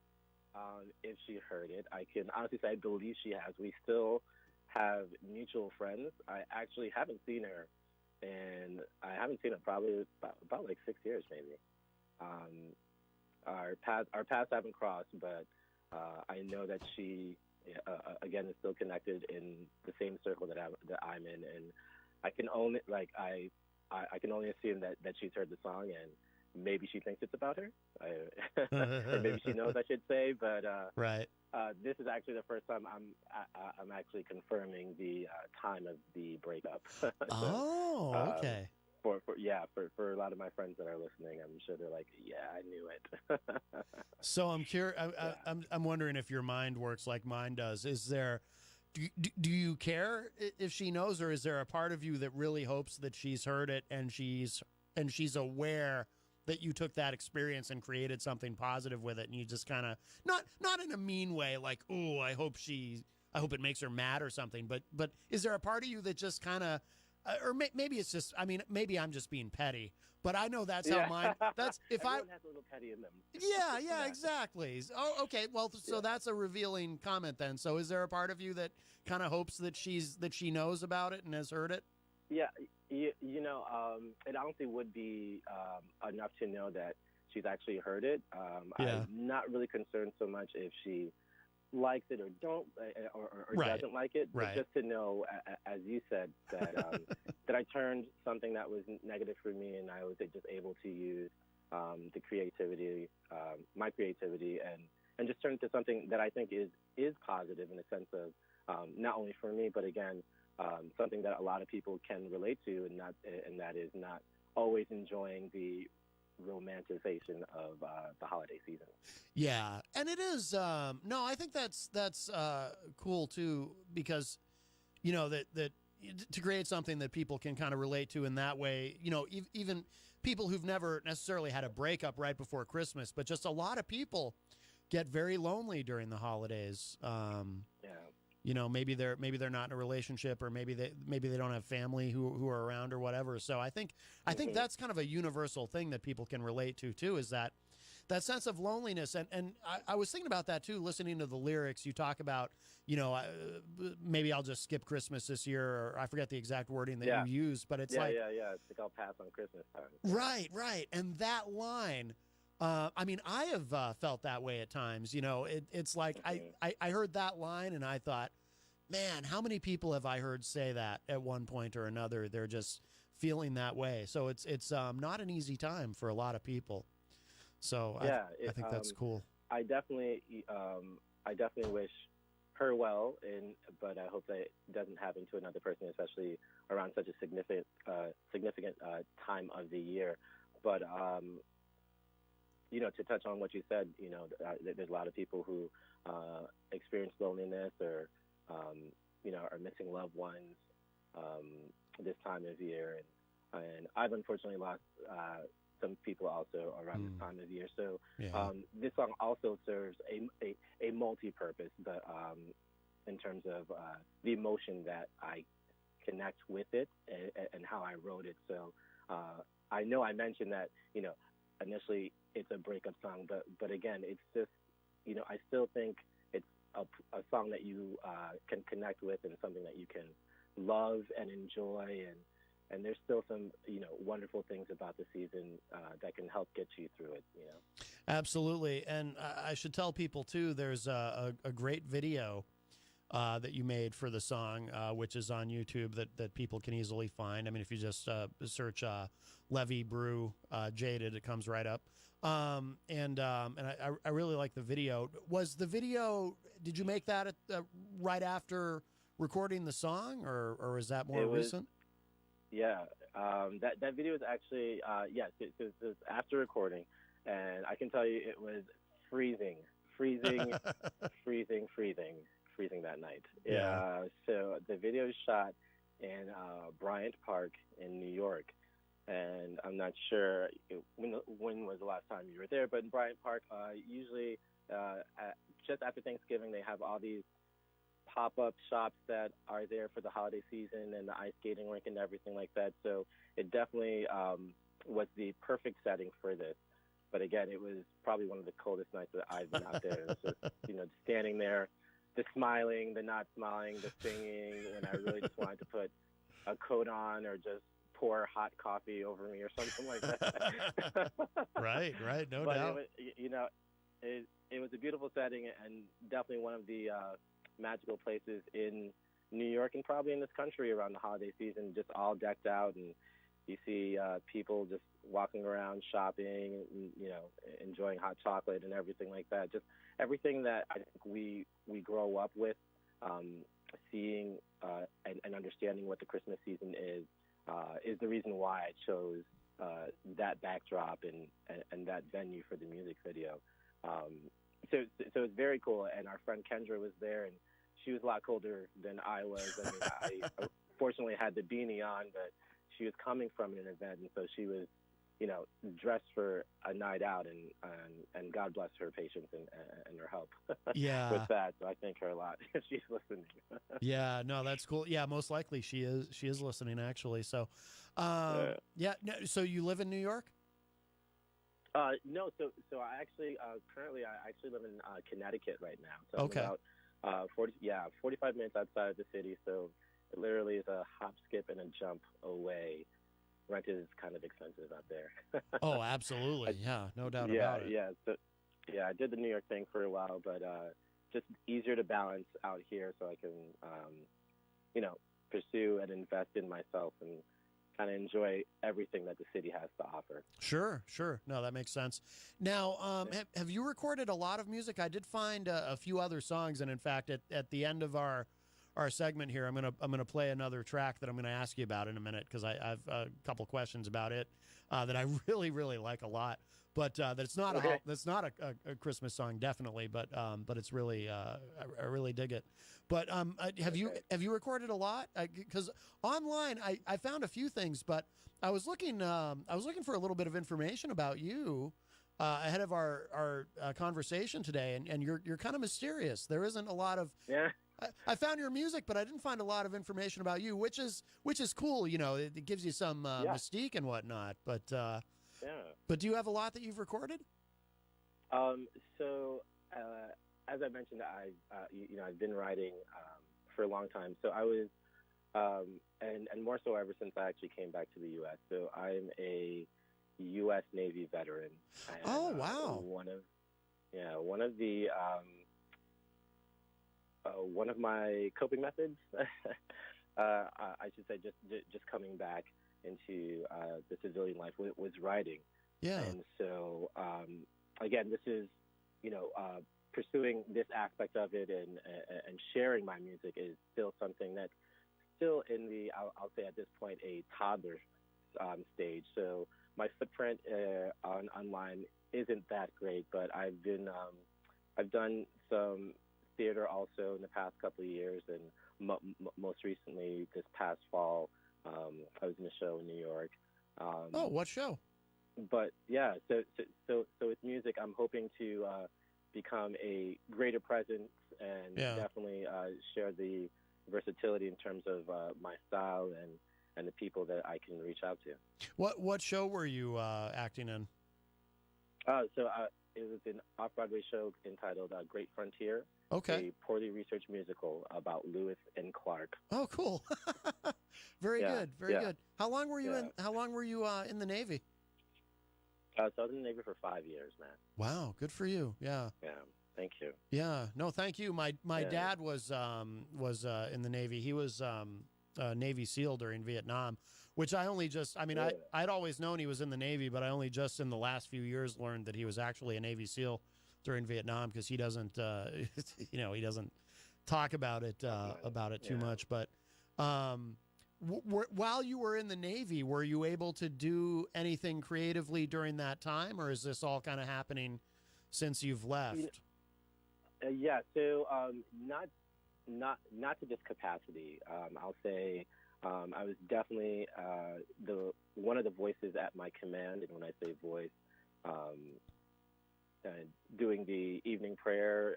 if she heard it. I can honestly say I believe she has. We still have mutual friends. I actually haven't seen her, and I haven't seen her probably about like 6 years maybe. Our paths haven't crossed, but I know that she again is still connected in the same circle that I'm in, and I can only I can only assume that she's heard the song, and maybe she thinks it's about her, or maybe she knows, I should say. But right. This is actually the first time I'm actually confirming the time of the breakup. So, okay. For a lot of my friends that are listening, I'm sure they're like, yeah, I knew it. So I'm curious. I'm wondering if your mind works like mine does. Is there? Do you care if she knows, or is there a part of you that really hopes that she's heard it and she's aware that you took that experience and created something positive with it, and you just kind of not in a mean way, like, oh, I hope it makes her mad or something, but is there a part of you that just kind of or maybe it's just, I mean, maybe I'm just being petty, but I know that's how mine, that's, if Everyone has a little petty in them. yeah, exactly. Oh, okay. Well, so that's a revealing comment then. So is there a part of you that kind of hopes that she knows about it and has heard it? Yeah, you know, it honestly would be enough to know that she's actually heard it. Yeah. I'm not really concerned so much if she likes it or don't or Right. doesn't like it, but Right. just to know, as you said, that that I turned something that was negative for me, and I was just able to use the creativity, my creativity, and just turn it to something that I think is positive in a sense of not only for me, but again, something that a lot of people can relate to, and that is not always enjoying the romanticization of the holiday season. Yeah, and it is. No, I think that's cool too, because you know that to create something that people can kind of relate to in that way. You know, even people who've never necessarily had a breakup right before Christmas, but just a lot of people get very lonely during the holidays. Yeah. You know, maybe they're not in a relationship, or maybe they don't have family who are around or whatever. So I think that's kind of a universal thing that people can relate to too, is that sense of loneliness. And I was thinking about that too, listening to the lyrics. You talk about, you know, maybe I'll just skip Christmas this year, or I forget the exact wording that you use, but it's like, yeah. It's like I'll pass on Christmas time. Right. And that line, I mean, I have felt that way at times. You know, it's like I heard that line and I thought, man, how many people have I heard say that at one point or another? They're just feeling that way. So it's not an easy time for a lot of people. So yeah, I think that's cool. I definitely wish her well, but I hope that it doesn't happen to another person, especially around such a significant time of the year. But you know, to touch on what you said, you know, there's a lot of people who experience loneliness or you know, are missing loved ones this time of year, and I've unfortunately lost some people also around this time of year. So this song also serves a multi-purpose, but in terms of the emotion that I connect with it and how I wrote it. So I know I mentioned that, you know, initially it's a breakup song, but again, it's just, you know, I still think it's a song that you can connect with and something that you can love and enjoy, and there's still some, you know, wonderful things about the season that can help get you through it, you know. Absolutely. And I should tell people too, there's a great video that you made for the song, which is on YouTube that people can easily find. I mean, if you just search Levy Brew Jaded, it comes right up. And I really like the video. Was the video, did you make that right after recording the song, or is that more recent? Yeah, that video is actually, yes, it was after recording, and I can tell you it was freezing that night. Yeah. So the video is shot in Bryant Park in New York, and I'm not sure when was the last time you were there, but in Bryant Park, usually just after Thanksgiving, they have all these pop-up shops that are there for the holiday season, and the ice skating rink and everything like that. So it definitely was the perfect setting for this. But again, it was probably one of the coldest nights that I've been out there. It was just, you know, standing there, the smiling, the not smiling, the singing, and I really just wanted to put a coat on or just pour hot coffee over me or something like that. Right, no but doubt. It was, you know, it was a beautiful setting, and definitely one of the magical places in New York and probably in this country around the holiday season, just all decked out, and you see people just walking around shopping and, you know, enjoying hot chocolate and everything like that. Just everything that I think we grow up with, seeing and understanding what the Christmas season is the reason why I chose that backdrop and that venue for the music video. So it's very cool, and our friend Kendra was there, and she was a lot colder than I was. I mean, I fortunately had the beanie on, but she was coming from an event, and so she was dress for a night out, and God bless her patience and her help Yeah. with that. So I thank her a lot if she's listening. Yeah, no, that's cool. Yeah, most likely she is listening actually. So, yeah. No, so you live in New York? No, so I actually currently I actually live in Connecticut right now. So Okay. I'm about 45 minutes outside of the city. So it literally is a hop, skip, and a jump away. Rent is kind of expensive out there. Oh, absolutely. Yeah, no doubt about it. Yeah. So I did the New York thing for a while, but just easier to balance out here, so I can pursue and invest in myself and kind of enjoy everything that the city has to offer. Sure. No, that makes sense. Now, have you recorded a lot of music? I did find a few other songs, and in fact, at the end of our segment here, I'm gonna play another track that I'm gonna ask you about in a minute, because I've a couple questions about it that I really like a lot. But that's not a Christmas song, definitely. But it's really I really dig it. But have you recorded a lot? Because online I found a few things, but I was looking for a little bit of information about you ahead of our conversation today, and you're kind of mysterious. There isn't a lot of I found your music, but I didn't find a lot of information about you, which is cool. It gives you some mystique and whatnot. But but do you have a lot that you've recorded? So as I mentioned, I've been writing for a long time. So I was, and more so ever since I actually came back to the U.S. So I'm a U.S. Navy veteran. And, oh wow! One of my coping methods, I should say, just coming back into the civilian life was writing. Yeah. And so again, this is pursuing this aspect of it and sharing my music is still something that's still in the I'll say at this point a toddler stage. So my footprint online isn't that great, but I've done some theater also in the past couple of years, and most recently this past fall, I was in a show in New York. What show? But yeah, so with music, I'm hoping to become a greater presence and definitely share the versatility in terms of my style and the people that I can reach out to. What show were you acting in? It was an off-Broadway show entitled Great Frontier. Okay. A poorly researched musical about Lewis and Clark. Oh, cool. Very good. Very good. How long were you in the Navy? So I was in the Navy for 5 years, man. Wow, good for you. Yeah. Yeah. Thank you. Yeah. No, thank you. My dad was in the Navy. He was a Navy SEAL during Vietnam, which I only just I'd always known he was in the Navy, but I only just in the last few years learned that he was actually a Navy SEAL during Vietnam, because he doesn't he doesn't talk about it too much. But while you were in the Navy, were you able to do anything creatively during that time, or is this all kind of happening since you've left? Yeah, so not to this capacity. I'll say I was definitely one of the voices at my command, and when I say voice, doing the evening prayer,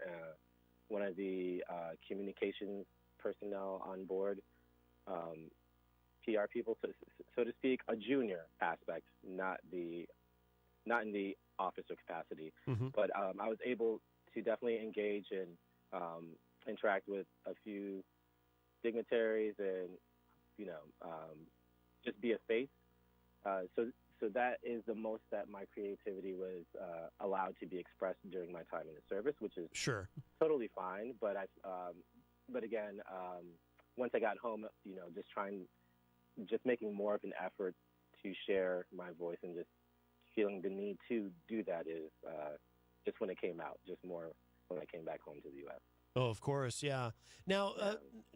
one of the communications personnel on board, PR people, so to speak, a junior aspect, not in the officer capacity, but I was able to definitely engage and interact with a few dignitaries and just be a face. So that is the most that my creativity was allowed to be expressed during my time in the service, which is totally fine. But but again, once I got home, just making more of an effort to share my voice and just feeling the need to do that is just when it came out, just more when I came back home to the U.S. Oh, of course, yeah. Now,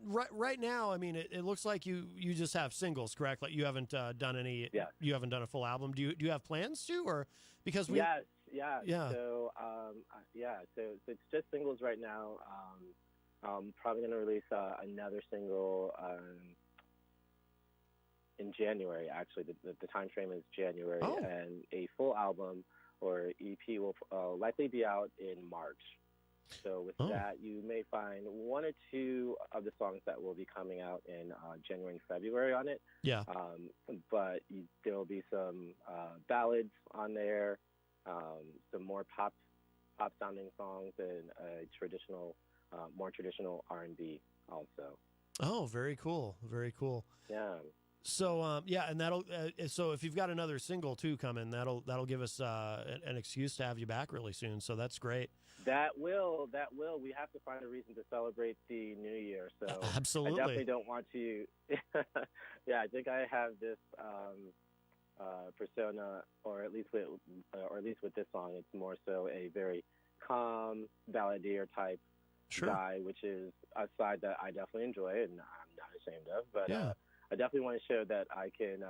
right now, I mean, it looks like you just have singles, correct? Like you haven't done any. Yeah. You haven't done a full album. Do you have plans to, or because we? Yes. Yeah. Yeah. So So it's just singles right now. I'm probably gonna release another single in January. Actually, the time frame is January, Oh. and a full album or EP will likely be out in March. So with that, you may find one or two of the songs that will be coming out in January and February on it. Yeah. But there will be some ballads on there, some more pop sounding songs, and more traditional R&B also. Oh, very cool. Very cool. Yeah. So and that'll so if you've got another single too coming, that'll give us an excuse to have you back really soon. So that's great. That will. We have to find a reason to celebrate the new year. So Absolutely. I definitely don't want to. Yeah, I think I have this persona, or at least with this song, it's more so a very calm balladeer type guy, which is a side that I definitely enjoy and I'm not ashamed of. But I definitely want to show that I can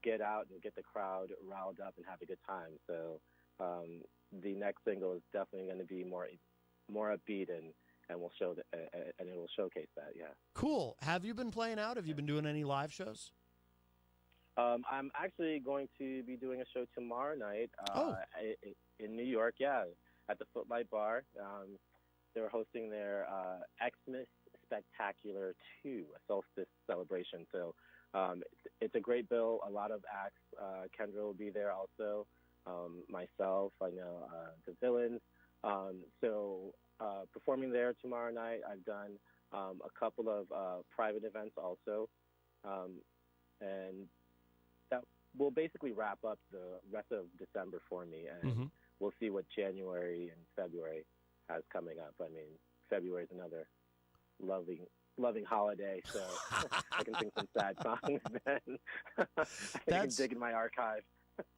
get out and get the crowd riled up and have a good time. So the next single is definitely going to be more upbeat and will show that, and it will showcase that. Yeah. Cool. Have you been playing out? Have you been doing any live shows? I'm actually going to be doing a show tomorrow night in New York. Yeah, at the Footlight Bar. They're hosting their Xmas Spectacular 2, a solstice celebration. So it's a great bill. A lot of acts. Kendra will be there also. Myself, I know the Villains. So performing there tomorrow night. I've done a couple of private events also. And that will basically wrap up the rest of December for me. And we'll see what January and February has coming up. I mean, February is another loving holiday, so I can sing some sad songs then. I can dig in my archive.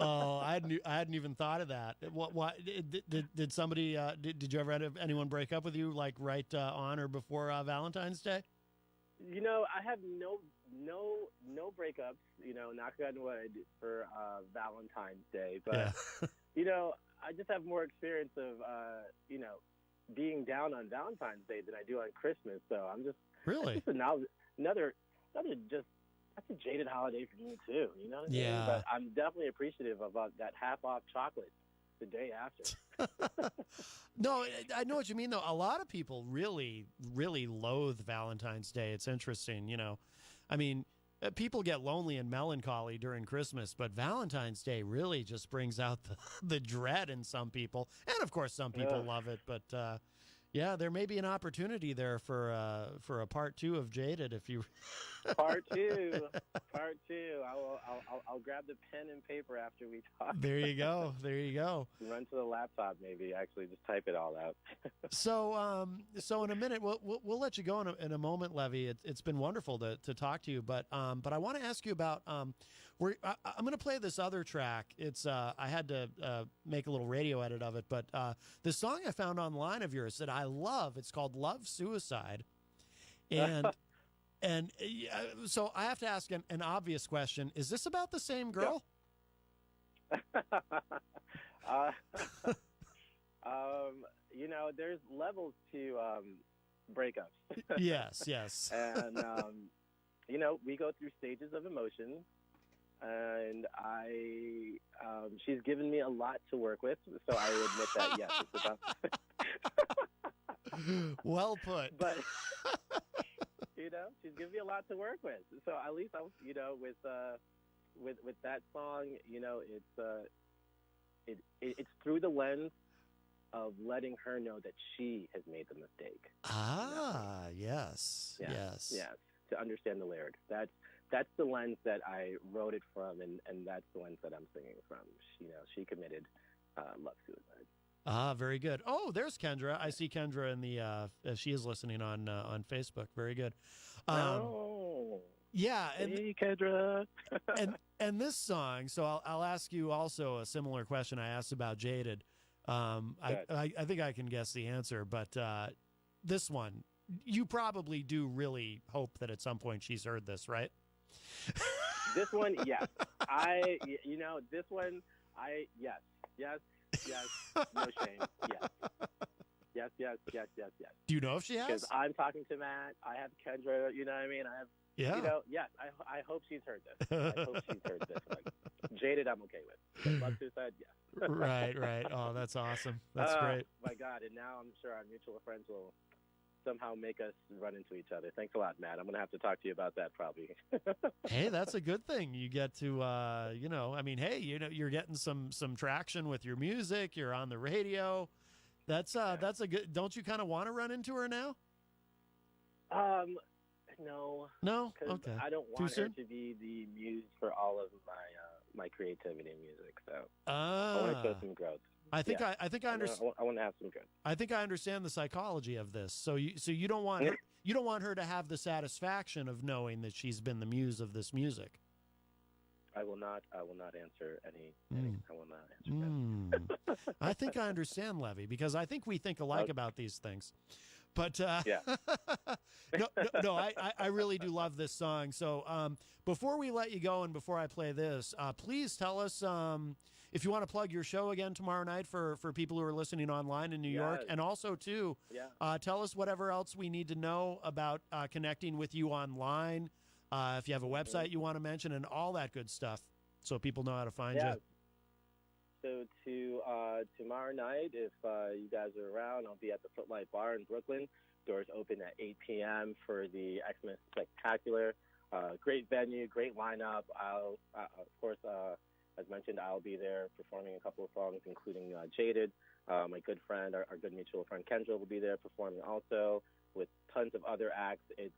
Oh, I hadn't even thought of that. What did somebody did you ever have anyone break up with you like right on or before Valentine's Day? You know, I have no breakups. You know, knock on wood for Valentine's Day, but you know, I just have more experience of you know, being down on Valentine's Day than I do on Christmas. So I'm just really just another just. That's a jaded holiday for me too. You know what I mean? Yeah. But I'm definitely appreciative of that half-off chocolate the day after. No, I know what you mean, though. A lot of people really, really loathe Valentine's Day. It's interesting, you know. I mean, people get lonely and melancholy during Christmas, but Valentine's Day really just brings out the dread in some people. And, of course, some people love it. But, yeah, there may be an opportunity there for a part 2 of Jaded if you... Part two. I'll grab the pen and paper after we talk. There you go. Run to the laptop, maybe. Actually, just type it all out. So in a minute, we'll let you go in a moment, Levy. It's been wonderful to talk to you, but I want to ask you about I'm going to play this other track. It's I had to make a little radio edit of it, but the song I found online of yours that I love. It's called "Love Suicide," and. And so I have to ask an obvious question. Is this about the same girl? You know, there's levels to breakups. Yes. And, you know, we go through stages of emotion. And she's given me a lot to work with. So I admit that, yes, it's about... Well put. But... You know, she's given me a lot to work with. So at least you know, with that song, you know, it's through the lens of letting her know that she has made the mistake. Ah, yes. To understand the lyrics. That's the lens that I wrote it from, and that's the lens that I'm singing from. You know, she committed love suicide. Ah, very good. Oh, there's Kendra. I see Kendra in the. She is listening on Facebook. Very good. Yeah, and hey, Kendra. and this song. So I'll ask you also a similar question I asked about Jaded. I think I can guess the answer, but this one, you probably do really hope that at some point she's heard this, right? This one, yes. You know, this one, yes. No shame. Yes. Do you know if she has? Because I'm talking to Matt. I have Kendra. You know what I mean? I have You know, yes, I hope she's heard this. I hope she's heard this. Like, Jaded, I'm okay with. Love Suicide, yes. Right. Oh, that's awesome. That's great. My God, and now I'm sure our mutual friends will somehow make us run into each other. Thanks a lot, Matt. I'm going to have to talk to you about that probably. Hey, that's a good thing. You get to, hey, you're getting some traction with your music. You're on the radio. That's a good. Don't you kind of want to run into her now? No. No? 'Cause Okay. I don't Too want her soon? to be the muse for all of my creativity in music. So I want to show some growth. I think Yeah. I understand. I want to have some growth. I think I understand the psychology of this. So you don't want her, you don't want her to have the satisfaction of knowing that she's been the muse of this music. I will not answer any. I will not answer that. I think I understand, Levy, because I think we think alike about these things. But yeah. no, I really do love this song. So before we let you go and before I play this, please tell us if you want to plug your show again tomorrow night for people who are listening online in New York, and also too, tell us whatever else we need to know about connecting with you online. If you have a website you want to mention and all that good stuff, so people know how to find you. So tomorrow night, if you guys are around, I'll be at the Footlight Bar in Brooklyn. Doors open at 8 p.m. for the Xmas Spectacular. Great venue, great lineup. I'll, of course, as mentioned, I'll be there performing a couple of songs, including Jaded. My good friend, our good mutual friend Kendra will be there performing also, with tons of other acts. It's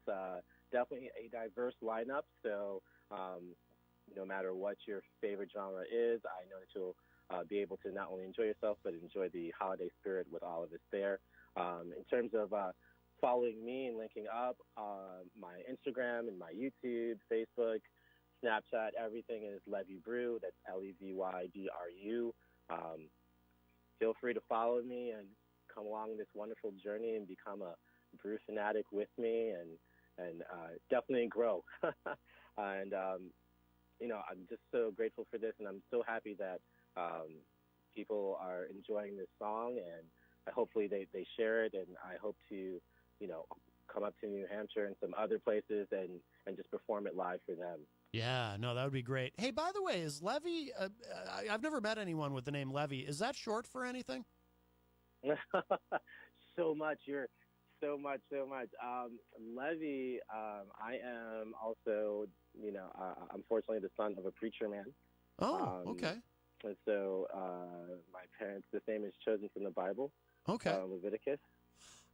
definitely a diverse lineup, so no matter what your favorite genre is, I know that you'll be able to not only enjoy yourself, but enjoy the holiday spirit with all of us there. In terms of following me and linking up, my Instagram and my YouTube, Facebook, Snapchat, everything is Levy Brew. That's LEVYBRU. Feel free to follow me and come along this wonderful journey and become a brew fanatic with me, and definitely grow. And I'm just so grateful for this, and I'm so happy that people are enjoying this song, and hopefully they share it, and I hope to come up to New Hampshire and some other places and just perform it live for them. Yeah, no, that would be great. Hey, by the way, is Levy, I've never met anyone with the name Levy. Is that short for anything? So much. You're so much. Levy, I am also, unfortunately the son of a preacher man. Oh, okay. And so my parents, this name is chosen from the Bible. Okay. Leviticus.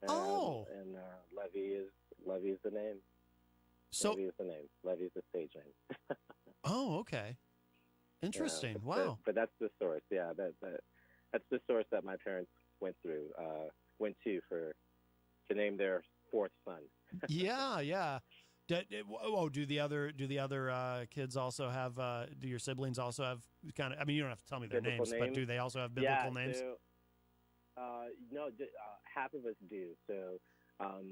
And, and Levy is the name. Levy is the name. Levy is the stage name. Oh, okay. Interesting. Wow. But that's the source. Yeah, that's the source that my parents went to name their fourth son. Yeah. Do the other kids also have? Do your siblings also have kind of? I mean, you don't have to tell me their names, but do they also have biblical names? So, no, half of us do. So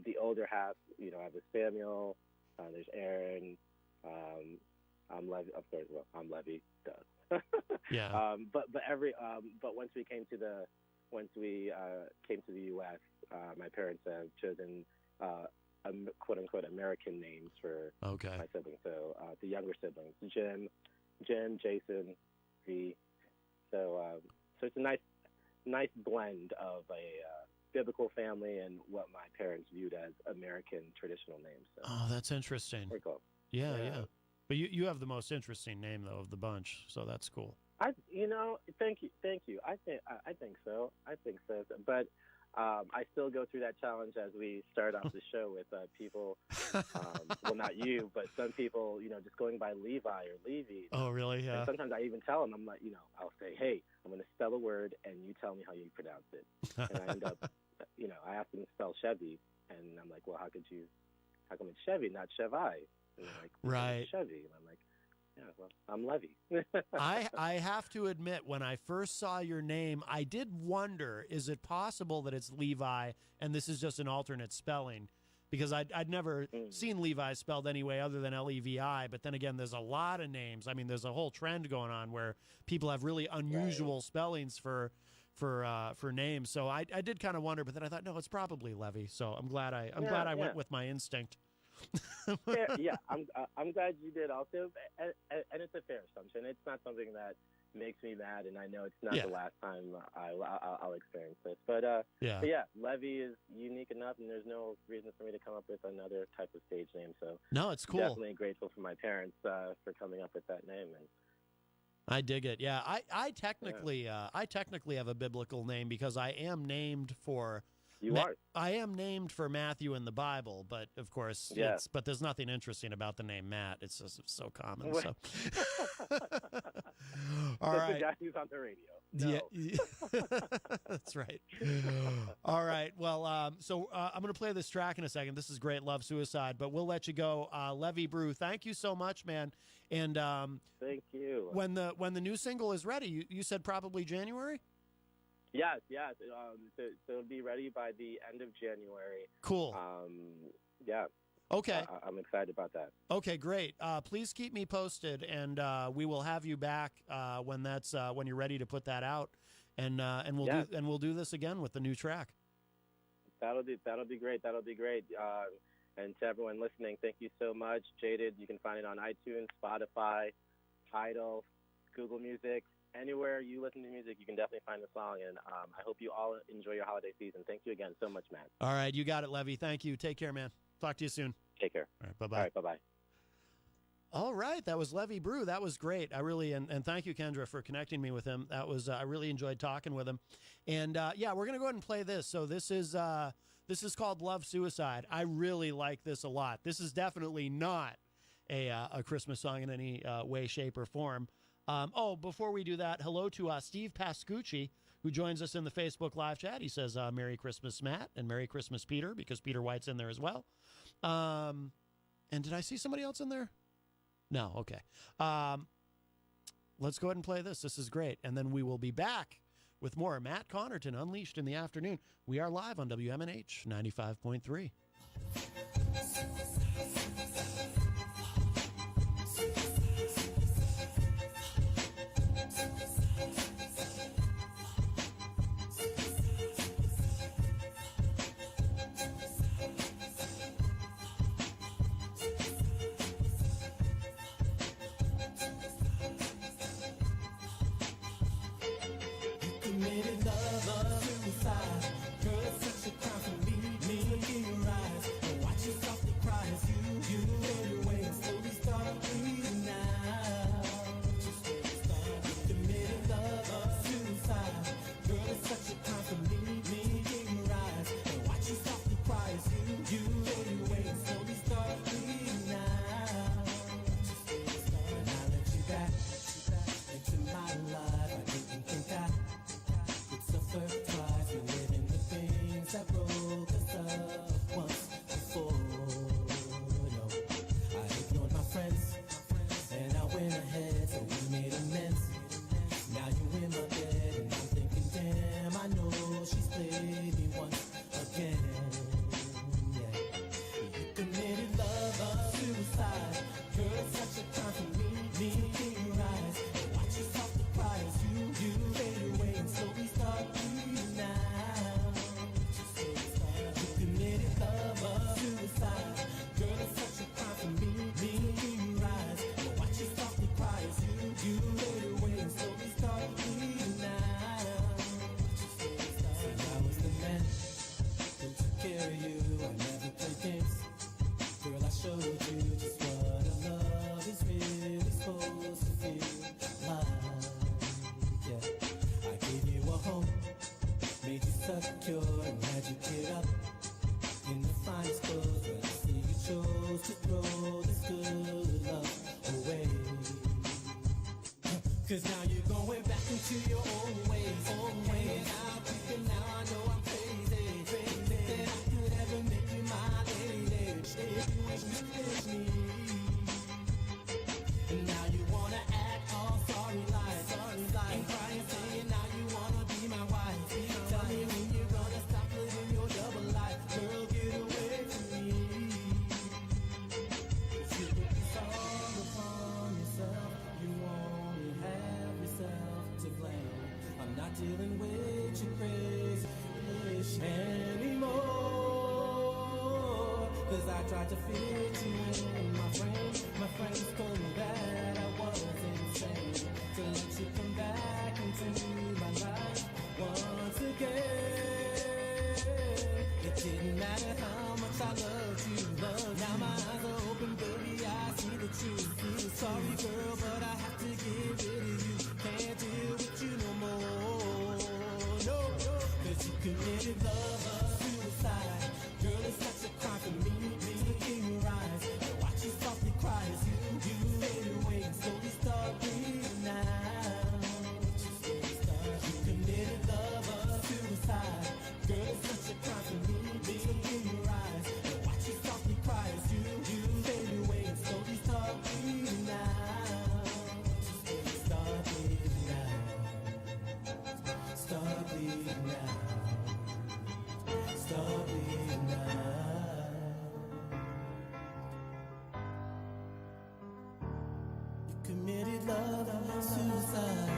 the older half, I have a Samuel. There's Aaron. I'm Levy. Of course, well, I'm Levy. Duh. Yeah. But once we came to the U.S., my parents have chosen quote unquote American names for my siblings. So the younger siblings, Jim, Jason, V. So it's a nice blend of a biblical family and what my parents viewed as American traditional names. So, oh, that's interesting. Pretty cool. Yeah. But you have the most interesting name though of the bunch, so that's cool. Thank you. I think so. But I still go through that challenge as we start off the show with people. Well, not you, but some people, just going by Levi or Levy. Oh, really? Yeah. And sometimes I even tell them, I'm like, I'll say, hey, I'm going to spell a word, and you tell me how you pronounce it. And I end up, I ask them to spell Chevy, and I'm like, well, how come it's Chevy, not Chevy? And they're like, right, Chevy, and I'm like, yeah, well, I'm Levy. I have to admit, when I first saw your name, I did wonder, is it possible that it's Levi and this is just an alternate spelling? Because I'd never seen Levi spelled any way other than Levi. But then again, there's a lot of names. I mean, there's a whole trend going on where people have really unusual spellings for names. So I did kind of wonder, but then I thought, no, it's probably Levy. So I'm glad I went with my instinct. Yeah, I'm glad you did also, and it's a fair assumption. It's not something that makes me mad, and I know it's not the last time I'll experience this. But yeah, Levy is unique enough, and there's no reason for me to come up with another type of stage name. So no, it's cool. Definitely grateful for my parents for coming up with that name. And I dig it. Yeah, I technically have a biblical name because I am named for. I am named for Matthew in the Bible, but of course, but there's nothing interesting about the name Matt. It's just so common. So, all right, the guy who's on the radio. No. Yeah, that's right. All right. Well, so I'm going to play this track in a second. This is great, Love Suicide, but we'll let you go. Levy Brew, thank you so much, man. And thank you. When the new single is ready, you said probably January. Yes. So it'll be ready by the end of January. Cool. Yeah. Okay. I'm excited about that. Okay, great. Please keep me posted, and we will have you back when you're ready to put that out, and we'll do this again with the new track. That'll be great. That'll be great. And to everyone listening, thank you so much. Jaded, you can find it on iTunes, Spotify, Tidal, Google Music. Anywhere you listen to music, you can definitely find the song. And I hope you all enjoy your holiday season. Thank you again so much, Matt. All right, you got it, Levy. Thank you. Take care, man. Talk to you soon. Take care. All right, bye-bye. All right, bye-bye. All right, that was Levy Brew. That was great. I really and thank you, Kendra, for connecting me with him. That was I really enjoyed talking with him. And yeah, we're gonna go ahead and play this. So this is called Love Suicide. I really like this a lot. This is definitely not a Christmas song in any way, shape, or form. Before we do that, hello to Steve Pascucci, who joins us in the Facebook live chat. He says, Merry Christmas, Matt, and Merry Christmas, Peter, because Peter White's in there as well. And did I see somebody else in there? No, okay. Let's go ahead and play this. This is great. And then we will be back with more Matt Connerton Unleashed in the afternoon. We are live on WMNH 95.3. Cause now you're going back into your own ways. Now I know I'm crazy. That I could ever make you my lady. If you wish me. And now you wanna act all sorry like. And cry and saying now you wanna be my wife. Tell me when you're gonna stop living your double life. Girl, get away from me. 'Cause you put this all upon yourself. You only have yourself to blame. I'm not dealing with your crazy anymore. 'Cause 'cause I tried to fit you in. My friends told me that I was insane to let you come back into my life once again. It didn't matter how much I loved you, now my eyes are open, baby, I see the truth. Sorry girl, but I have to get rid of you. Can't deal with you no more, no, 'cause you committed suicide. Girl, it's such a crime for me to look in your eyes and watch you softly cry as you fade away and slowly start breathing now. You committed suicide. Girl, it's such a crime for me to look in your eyes and watch you softly cry as you fade away and slowly start breathing now. Start breathing now. Start breathing now. Start breathing now. You committed suicide.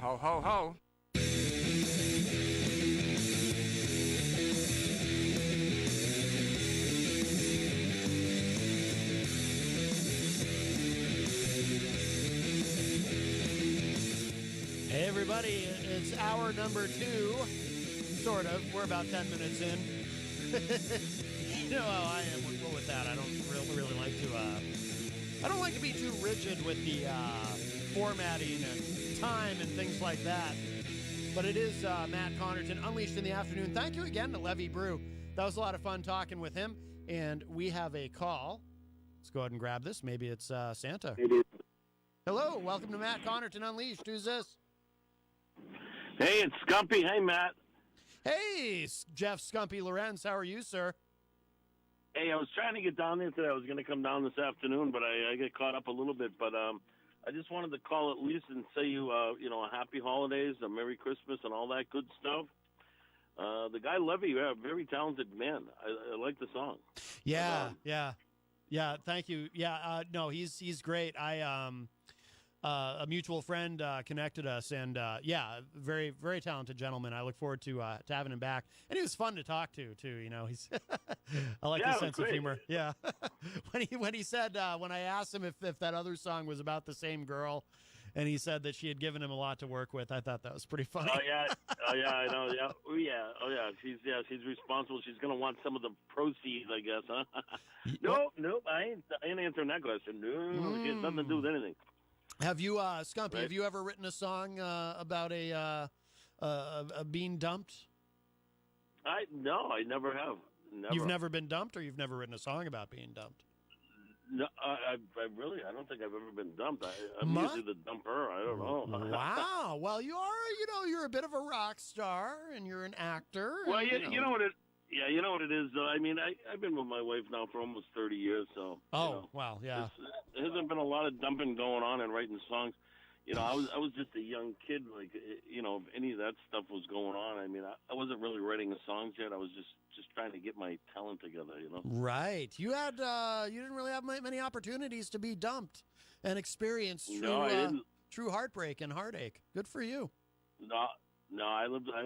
Ho, ho, ho. Hey, everybody, it's hour number 2, sort of. We're about 10 minutes in. You know how I am with that. I don't really like to, I don't like to be too rigid with the formatting and time and things like that. But it is Matt Connerton, Unleashed in the Afternoon. Thank you again to Levy Brew. That was a lot of fun talking with him. And we have a call. Let's go ahead and grab this. Maybe it's Santa. Hello, welcome to Matt Connerton Unleashed. Who's this? Hey, it's Scumpy. Hey, Matt. Hey, Jeff Scumpy Lorenz. How are you, sir? Hey, I was trying to get down there today. I was going to come down this afternoon, but I get caught up a little bit. But I just wanted to call at least and say you a happy holidays, a Merry Christmas, and all that good stuff. The guy Levy, a very talented man. I like the song. Yeah. Thank you. Yeah, no, he's great. A mutual friend connected us, and very, very talented gentleman. I look forward to having him back. And he was fun to talk to too. You know, he's I like his sense of humor. Yeah, when he said when I asked him if that other song was about the same girl, and he said that she had given him a lot to work with, I thought that was pretty funny. Oh yeah, I know. Yeah, oh yeah. She's responsible. She's gonna want some of the proceeds, I guess, huh? Nope. I ain't answering that question. No, it has nothing to do with anything. Have you, Scumpy? Right. Have you ever written a song about a being dumped? No, I never have. Never. You've never been dumped, or you've never written a song about being dumped? No, I don't think I've ever been dumped. I'm usually the dumper. I don't know. Wow. Well, you're a bit of a rock star, and you're an actor. Well, you know what it. Yeah, you know what it is, though. I mean, I've been with my wife now for almost 30 years, so. Oh, wow, yeah. There hasn't been a lot of dumping going on and writing songs. You know, I was just a young kid, like, if any of that stuff was going on, I mean, I wasn't really writing the songs yet. I was just trying to get my talent together, Right. You had, you didn't really have many opportunities to be dumped and experience true heartbreak and heartache. Good for you. No, I lived. I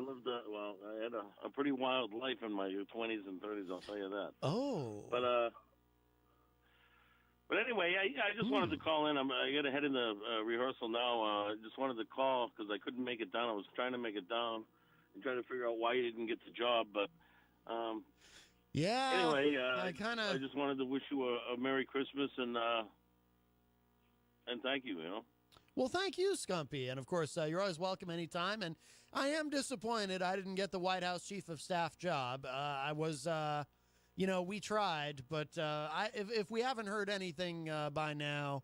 had a pretty wild life in my 20s and 30s. I'll tell you that. Oh. But anyway, I just wanted to call in. I got to head in the rehearsal now. I just wanted to call because I couldn't make it down. I was trying to make it down and trying to figure out why you didn't get the job. But yeah. Anyway, I just wanted to wish you a Merry Christmas and thank you. Well, thank you, Scumpy. And, of course, you're always welcome anytime. And I am disappointed I didn't get the White House Chief of Staff job. I was, we tried. But if we haven't heard anything by now,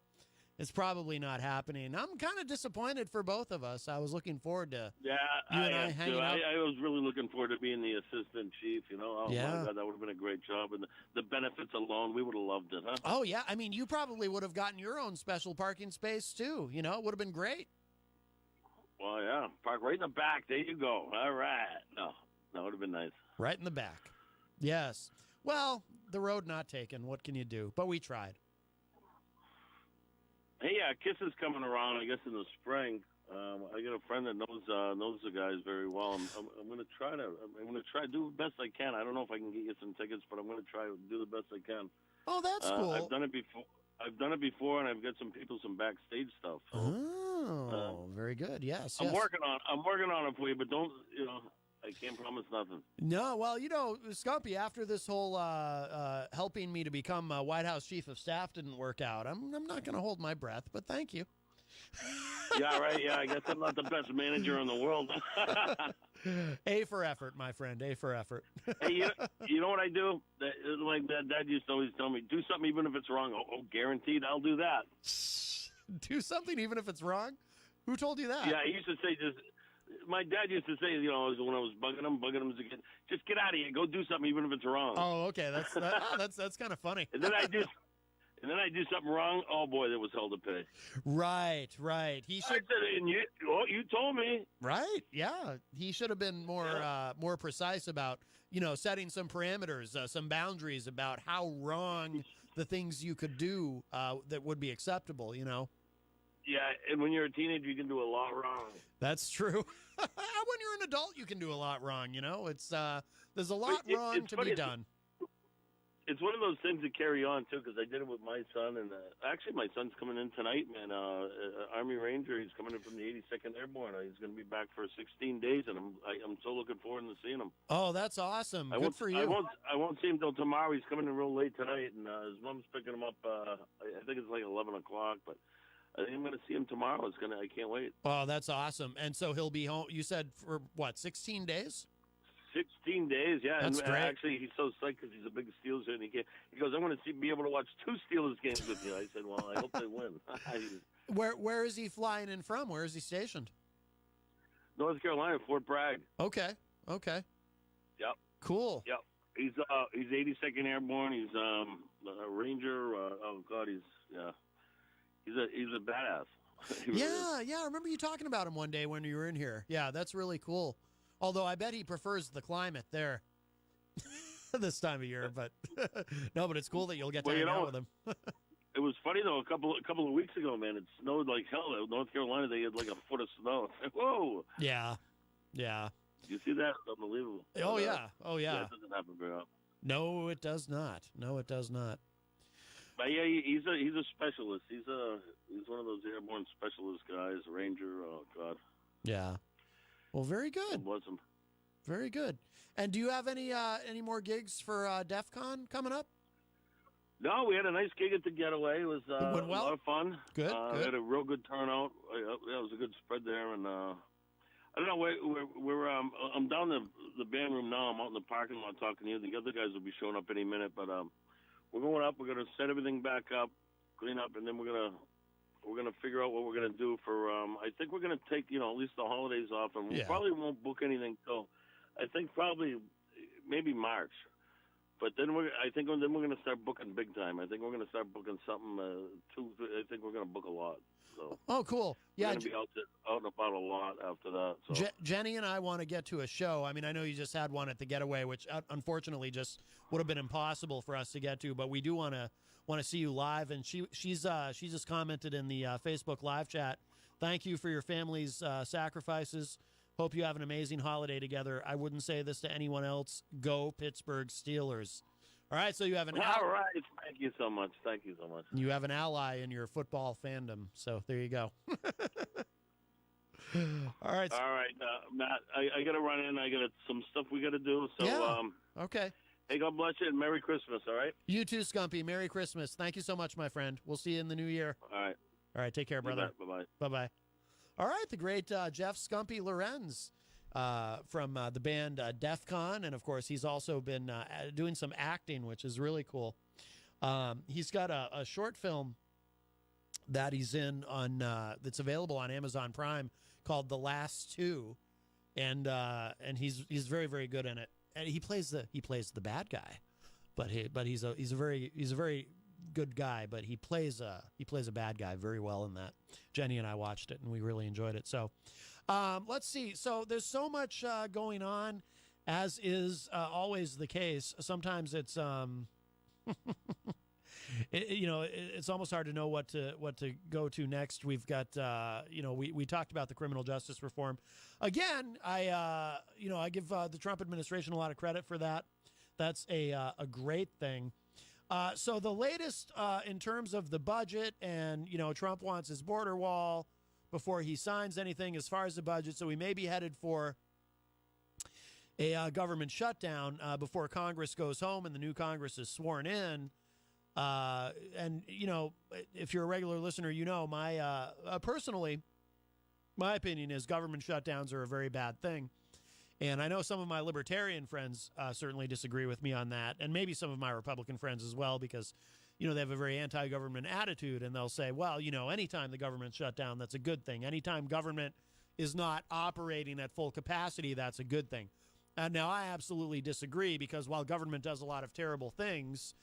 it's probably not happening. I'm kind of disappointed for both of us. I was looking forward to you and I hanging out. I was really looking forward to being the assistant chief, Oh, yeah. My God, that would have been a great job. And the benefits alone, we would have loved it, huh? Oh, yeah. I mean, you probably would have gotten your own special parking space, too. It would have been great. Well, yeah. Park right in the back. There you go. All right. No, that would have been nice. Right in the back. Yes. Well, the road not taken. What can you do? But we tried. Hey, Kiss is coming around, I guess, in the spring. I got a friend that knows the guys very well. I'm going to try to do the best I can. I don't know if I can get you some tickets, but I'm going to try to do the best I can. Oh, that's cool. I've done it before, and I've got some backstage stuff. So, very good. Yes. I'm working on it for you, but don't I can't promise nothing. No, well, Scumpy, after this whole helping me to become White House Chief of Staff didn't work out, I'm not going to hold my breath, but thank you. Yeah, right. Yeah, I guess I'm not the best manager in the world. A for effort, my friend. A for effort. Hey, you know what I do? Like Dad used to always tell me, do something even if it's wrong. Oh, guaranteed, I'll do that. Do something even if it's wrong? Who told you that? Yeah, he used to say just. My dad used to say, when I was bugging him as a kid, just get out of here, go do something, even if it's wrong. Oh, okay, that's kind of funny. And then I do something wrong. Oh boy, there was hell to pay. Right. He should. You told me. Right. Yeah, he should have been more precise about setting some parameters, some boundaries about how wrong the things you could do that would be acceptable. Yeah, and when you're a teenager, you can do a lot wrong. That's true. When you're an adult, you can do a lot wrong. You know, it's there's a lot wrong to be done. It's one of those things that carry on too, because I did it with my son, and actually my son's coming in tonight, man. Army Ranger, he's coming in from the 82nd Airborne. He's going to be back for 16 days, and I'm so looking forward to seeing him. Oh, that's awesome! Good for you. I won't see him till tomorrow. He's coming in real late tonight, and his mom's picking him up. I think it's like 11 o'clock, but I think I'm going to see him tomorrow. I can't wait. Oh, that's awesome! And so he'll be home. You said for what? 16 days? 16 days, yeah. That's and great. Actually, he's so psyched because he's a big Steelers fan. He goes, I want to be able to watch 2 Steelers games with you. I said, well, I hope they win. Where is he flying in from? Where is he stationed? North Carolina, Fort Bragg. Okay. Yep. Cool. Yep. He's 82nd Airborne. He's a Ranger. Oh God, he's a badass. He really is. Yeah. I remember you talking about him one day when you were in here. Yeah, that's really cool. Although I bet he prefers the climate there this time of year. But no, but it's cool that you'll get to hang out with him. It was funny though. A couple of weeks ago, man, it snowed like hell. In North Carolina, they had like a foot of snow. Whoa. Yeah. You see that? Unbelievable. Oh yeah. That doesn't happen very often. No, it does not. But yeah, he's a specialist. He's one of those airborne specialist guys, Ranger. Oh God. Yeah. Well, very good. Bless him. Very good. And do you have any more gigs for DEF CON coming up? No, we had a nice gig at the Getaway. It was went well? A lot of fun. Good. We had a real good turnout. It was a good spread there, and I don't know. I'm down in the band room now. I'm out in the parking lot talking to you. The other guys will be showing up any minute, but we're going up. We're going to set everything back up, clean up, and then we're gonna figure out what we're gonna do for. I think we're gonna take at least the holidays off, and we probably won't book anything till I think probably maybe March. But then we're gonna start booking big time. I think we're gonna start booking something. I think we're gonna book a lot. So. Oh, cool. Yeah, we're gonna be out and about a lot after that. So. Jenny and I want to get to a show. I mean, I know you just had one at the Getaway, which unfortunately just would have been impossible for us to get to. But we do want to see you live. And she just commented in the Facebook live chat. Thank you for your family's sacrifices. Hope you have an amazing holiday together. I wouldn't say this to anyone else. Go Pittsburgh Steelers. All right, so you have an all right. Thank you so much. You have an ally in your football fandom. So there you go. All right. All right, Matt. I got to run in. I got some stuff we got to do. So yeah. Okay. Hey, God bless you and Merry Christmas. All right. You too, Scumpy. Merry Christmas. Thank you so much, my friend. We'll see you in the new year. All right. All right. Take care, brother. Bye bye. Bye bye. All right, the great Jeff Scumpy Lorenz from the band DEF CON, and of course he's also been doing some acting, which is really cool. He's got a short film that he's in on that's available on Amazon Prime called The Last Two, and he's very, very good in it. And he plays the bad guy, but he's a very good guy, but he plays a bad guy very well in that. Jenny and I watched it and we really enjoyed it. So let's see. So there's so much going on, as is always the case. Sometimes it's it's almost hard to know what to go to next. We've got we talked about the criminal justice reform. Again, I give the Trump administration a lot of credit for that. That's a great thing. So the latest in terms of the budget, and Trump wants his border wall before he signs anything as far as the budget. So we may be headed for a government shutdown before Congress goes home and the new Congress is sworn in. And if you're a regular listener, my personally, my opinion is government shutdowns are a very bad thing. And I know some of my libertarian friends certainly disagree with me on that, and maybe some of my Republican friends as well, because, they have a very anti-government attitude, and they'll say, well, anytime the government's shut down, that's a good thing. Anytime government is not operating at full capacity, that's a good thing. Now, I absolutely disagree, because while government does a lot of terrible things,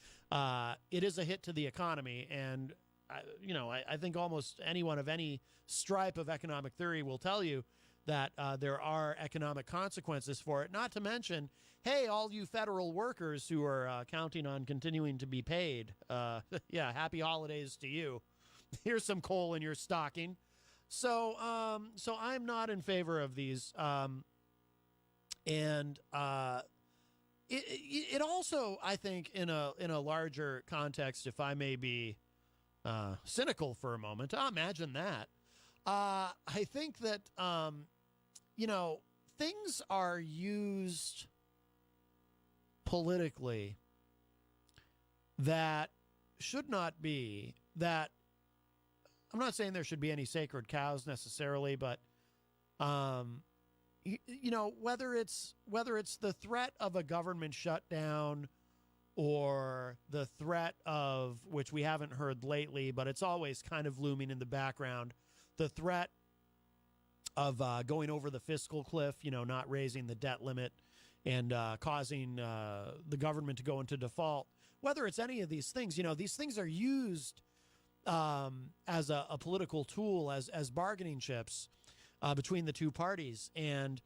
it is a hit to the economy, and, I think almost anyone of any stripe of economic theory will tell you that there are economic consequences for it, not to mention, hey, all you federal workers who are counting on continuing to be paid, happy holidays to you. here's some coal in your stocking. So I'm not in favor of these. It also, I think, in a larger context, if I may be cynical for a moment, imagine that. I think that things are used politically that should not be. That I'm not saying there should be any sacred cows necessarily, but whether it's the threat of a government shutdown or the threat of, which we haven't heard lately, but it's always kind of looming in the background, the threat of going over the fiscal cliff, not raising the debt limit and causing the government to go into default. Whether it's any of these things, these things are used as a political tool, as bargaining chips between the two parties. And,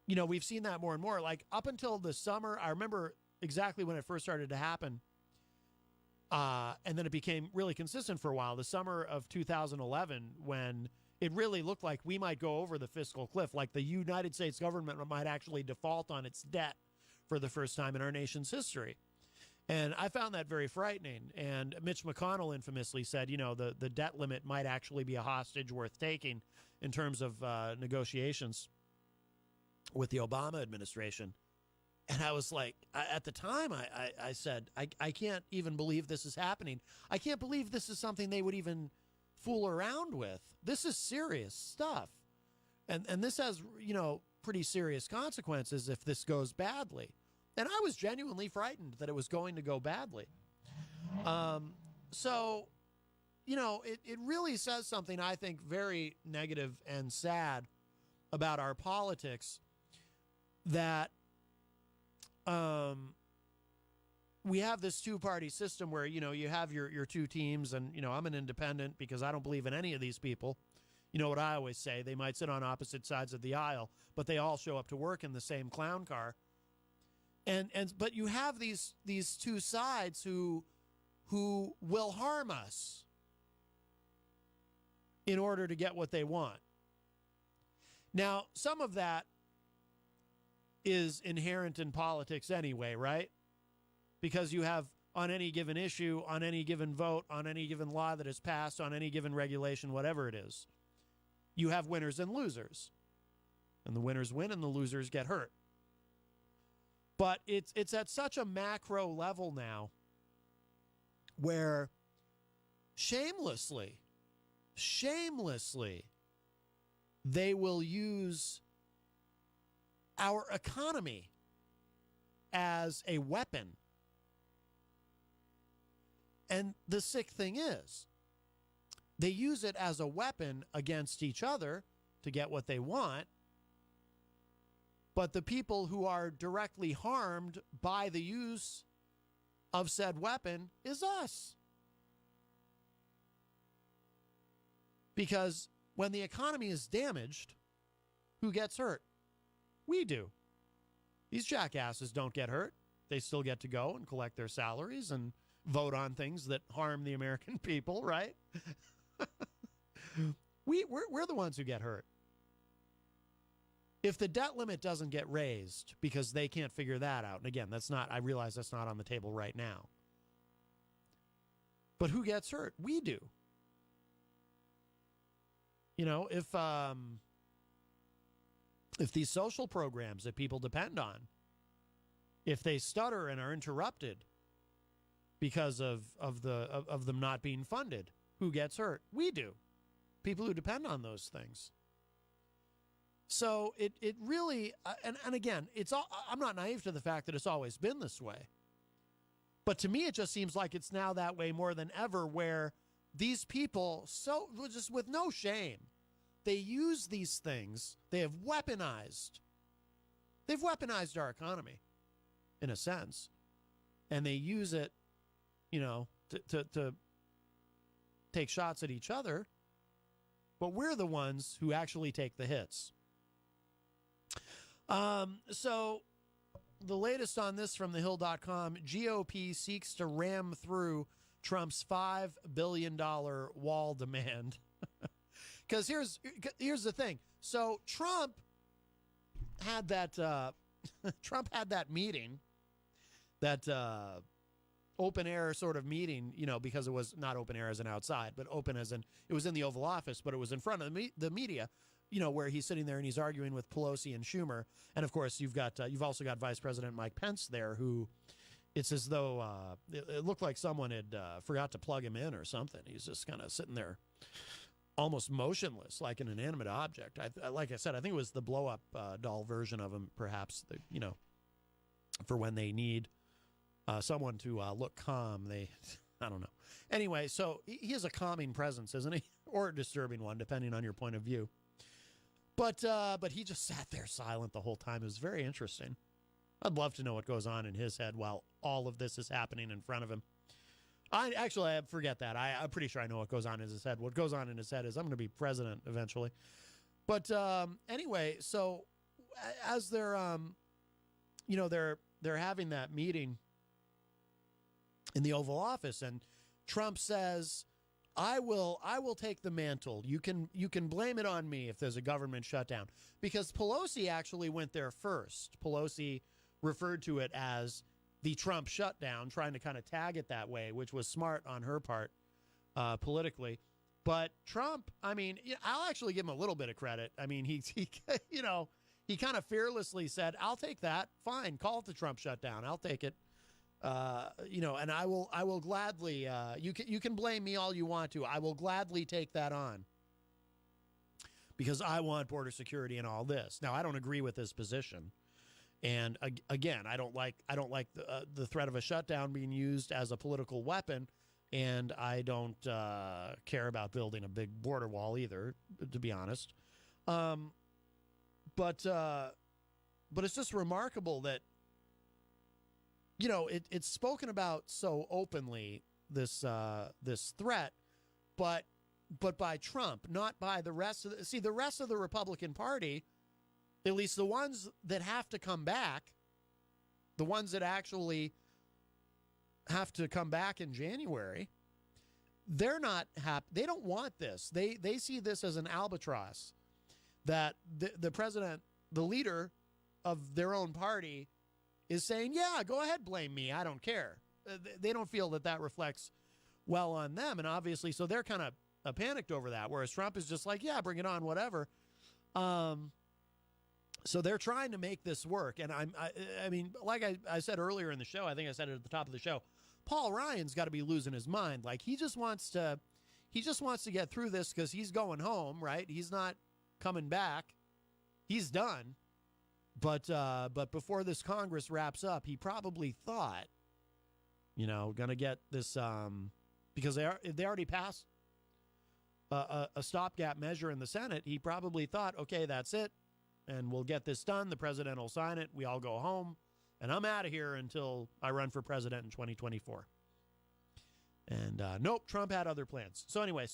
we've seen that more and more. Like up until the summer, I remember exactly when it first started to happen. And then it became really consistent for a while. The summer of 2011, when it really looked like we might go over the fiscal cliff, like the United States government might actually default on its debt for the first time in our nation's history. And I found that very frightening. And Mitch McConnell infamously said, the debt limit might actually be a hostage worth taking in terms of negotiations with the Obama administration. And I was like, at the time, I said, I can't even believe this is happening. I can't believe this is something they would even fool around with. This is serious stuff. And this has, pretty serious consequences if this goes badly. And I was genuinely frightened that it was going to go badly. It really says something, I think, very negative and sad about our politics, that we have this two-party system where, you have your two teams, and, I'm an independent because I don't believe in any of these people. You know what I always say, they might sit on opposite sides of the aisle, but they all show up to work in the same clown car. But you have these two sides who will harm us in order to get what they want. Now, some of that is inherent in politics anyway, right? Because you have, on any given issue, on any given vote, on any given law that is passed, on any given regulation, whatever it is, you have winners and losers. And the winners win and the losers get hurt. But it's at such a macro level now where shamelessly, they will use our economy as a weapon. And the sick thing is, they use it as a weapon against each other to get what they want. But the people who are directly harmed by the use of said weapon is us. Because when the economy is damaged, who gets hurt? We do. These jackasses don't get hurt. They still get to go and collect their salaries and vote on things that harm the American people, right? We're the ones who get hurt. If the debt limit doesn't get raised because they can't figure that out, and again, I realize that's not on the table right now. But who gets hurt? We do. If these social programs that people depend on, if they stutter and are interrupted because of them not being funded, who gets hurt? We do. People who depend on those things. So it really, and again, I'm not naive to the fact that it's always been this way. But to me, it just seems like it's now that way more than ever, where these people, just with no shame, they use these things. They've weaponized our economy, in a sense. And they use it, to take shots at each other. But we're the ones who actually take the hits. So the latest on this from thehill.com, GOP seeks to ram through Trump's $5 billion wall demand. Because here's the thing. So Trump had that meeting, that open air sort of meeting, because it was not open air as in outside, but open as in it was in the Oval Office, but it was in front of the media, where he's sitting there and he's arguing with Pelosi and Schumer. And of course, you've also got Vice President Mike Pence there, who it's as though it looked like someone had forgot to plug him in or something. He's just kind of sitting there almost motionless, like an inanimate object. Like I said, I think it was the blow-up doll version of him, perhaps, for when they need someone to look calm. I don't know. Anyway, so he has a calming presence, isn't he? Or a disturbing one, depending on your point of view. But he just sat there silent the whole time. It was very interesting. I'd love to know what goes on in his head while all of this is happening in front of him. I forget that. I'm pretty sure I know what goes on in his head. What goes on in his head is I'm going to be president eventually. But anyway, so as they're they're having that meeting in the Oval Office, and Trump says, I will take the mantle. You can blame it on me if there's a government shutdown. Because Pelosi actually went there first. Pelosi referred to it as the Trump shutdown, trying to kind of tag it that way, which was smart on her part politically. But Trump, I'll actually give him a little bit of credit. He kind of fearlessly said, I'll take that. Fine, call it the Trump shutdown. I'll take it. And I will gladly, you can blame me all you want to. I will gladly take that on because I want border security and all this. Now, I don't agree with his position. And again, I don't like the threat of a shutdown being used as a political weapon. And I don't care about building a big border wall either, to be honest. But it's just remarkable that, it's spoken about so openly, this threat, but by Trump, not by the rest of the rest of the Republican Party, at least the ones that have to come back, the ones that actually have to come back in January, they're not happy. They don't want this. They see this as an albatross that the president, the leader of their own party, is saying, yeah, go ahead, blame me. I don't care. They don't feel that reflects well on them. And obviously, so they're kind of panicked over that, whereas Trump is just like, yeah, bring it on, whatever. So they're trying to make this work. And like I said earlier in the show, I think I said it at the top of the show, Paul Ryan's got to be losing his mind. Like, he just wants to get through this because he's going home, right? He's not coming back. He's done. But before this Congress wraps up, he probably thought, going to get this, because they already passed a stopgap measure in the Senate. He probably thought, okay, that's it, and we'll get this done. The president will sign it. We all go home, and I'm out of here until I run for president in 2024. And nope, Trump had other plans. So anyway,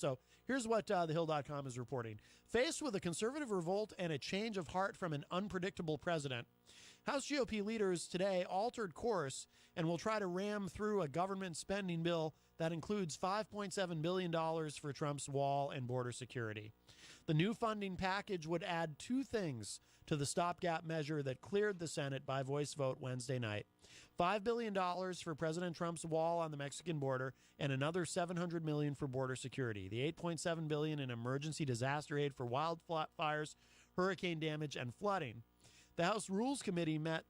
here's what thehill.com is reporting. Faced with a conservative revolt and a change of heart from an unpredictable president, House GOP leaders today altered course and will try to ram through a government spending bill that includes $5.7 billion for Trump's wall and border security. The new funding package would add two things to the stopgap measure that cleared the Senate by voice vote Wednesday night. $5 billion for President Trump's wall on the Mexican border and another $700 million for border security. The $8.7 billion in emergency disaster aid for wildfires, hurricane damage, and flooding. The House Rules Committee met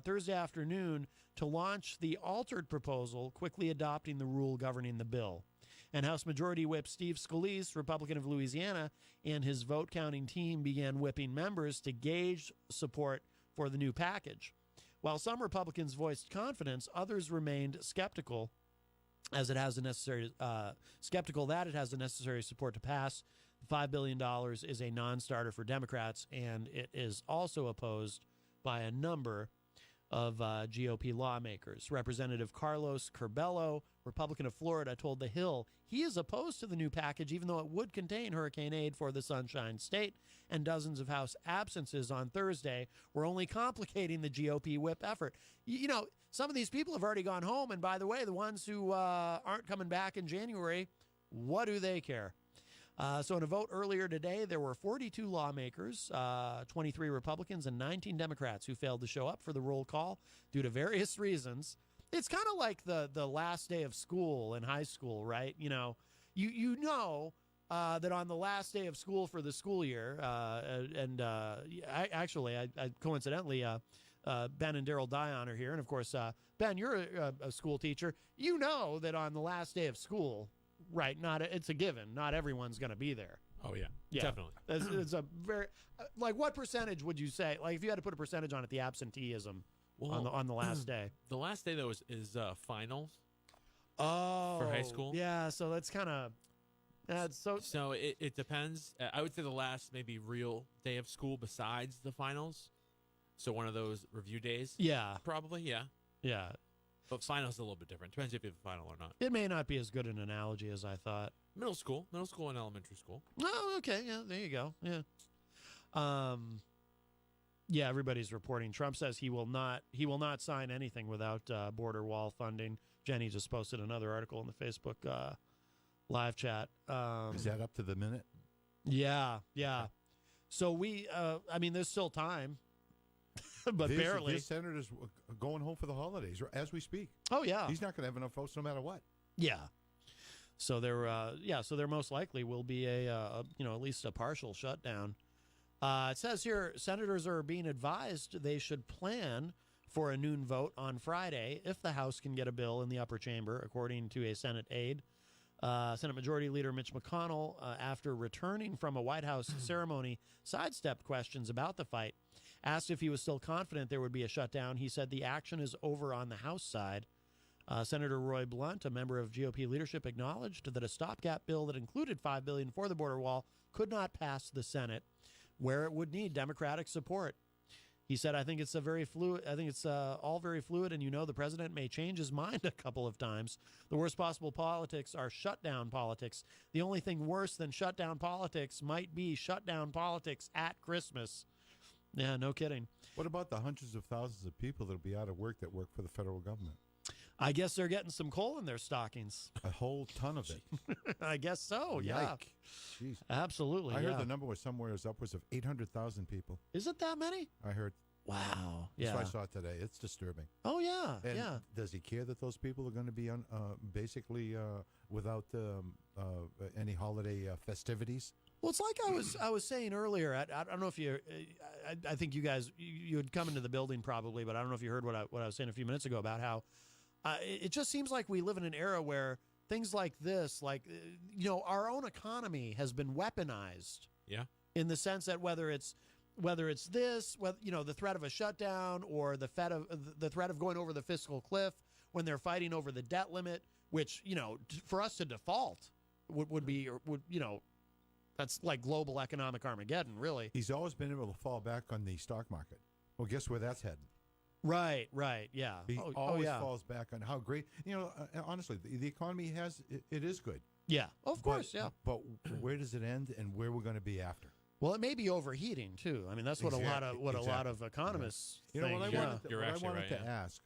Thursday afternoon to launch the altered proposal, quickly adopting the rule governing the bill. And House Majority Whip Steve Scalise, Republican of Louisiana, and his vote-counting team began whipping members to gauge support for the new package. While some Republicans voiced confidence, others remained skeptical that it has the necessary support to pass. $5 billion is a non-starter for Democrats, and it is also opposed by a number of GOP lawmakers. Representative Carlos Curbelo, Republican of Florida, told The Hill he is opposed to the new package, even though it would contain hurricane aid for the Sunshine State, and dozens of House absences on Thursday were only complicating the GOP whip effort. You know, some of these people have already gone home, and by the way, the ones who aren't coming back in January, what do they care? So in a vote earlier today, there were 42 lawmakers, 23 Republicans, and 19 Democrats who failed to show up for the roll call due to various reasons. It's kind of like the last day of school in high school, right? You know, you know that on the last day of school for the school year, I coincidentally, Ben and Daryl Dion are here, and of course, Ben, you're a school teacher. You know that on the last day of school, right? It's a given. Not everyone's going to be there. Oh yeah, definitely. It's a very like what percentage would you say? Like if you had to put a percentage on it, the absenteeism on the last day. The last day though is finals. Oh, for high school. Yeah, so that's kind of So it depends. I would say the last maybe real day of school besides the finals. So one of those review days. Yeah, probably. Yeah. Yeah. But finals a little bit different. Depends if you have a final or not. It may not be as good an analogy as I thought. Middle school and elementary school. Oh, okay. Yeah, there you go. Yeah. Yeah, everybody's reporting. Trump says he will not sign anything without border wall funding. Jenny just posted another article in the Facebook live chat. Is that up to the minute? Yeah. So there's still time, but barely. This senator's going home for the holidays as we speak. Oh yeah, he's not going to have enough votes no matter what. Yeah. So there most likely will be at least a partial shutdown. It says here senators are being advised they should plan for a noon vote on Friday if the House can get a bill in the upper chamber, according to a Senate aide. Senate Majority Leader Mitch McConnell, after returning from a White House ceremony, sidestepped questions about the fight. Asked if he was still confident there would be a shutdown, he said the action is over on the House side. Senator Roy Blunt, a member of GOP leadership, acknowledged that a stopgap bill that included $5 billion for the border wall could not pass the Senate, where it would need Democratic support. He said, I think it's all very fluid, and the president may change his mind a couple of times. The worst possible politics are shutdown politics. The only thing worse than shutdown politics might be shutdown politics at Christmas. Yeah, no kidding. What about the hundreds of thousands of people that will be out of work that work for the federal government? I guess they're getting some coal in their stockings. A whole ton of it. I guess so, yeah. Jeez. Absolutely, I heard the number was somewhere upwards of 800,000 people. Is it that many? I heard. Wow. That's what I saw today. It's disturbing. Oh, yeah, and yeah. Does he care that those people are going to be basically without any holiday festivities? Well, it's like I was saying earlier. I don't know if you. I think you guys you had come into the building probably, but I don't know if you heard what I was saying a few minutes ago about how it just seems like we live in an era where things like this, our own economy has been weaponized. Yeah. In the sense that whether it's the threat of a shutdown or the threat of going over the fiscal cliff when they're fighting over the debt limit, which for us to default would be that's like global economic Armageddon, really. He's always been able to fall back on the stock market. Well, guess where that's heading? Right, yeah. He always falls back on how great, honestly, the economy it is good. Yeah, of course, yeah. But where does it end and where we're going to be after? Well, it may be overheating, too. I mean, that's what a lot of economists think. What I wanted to ask,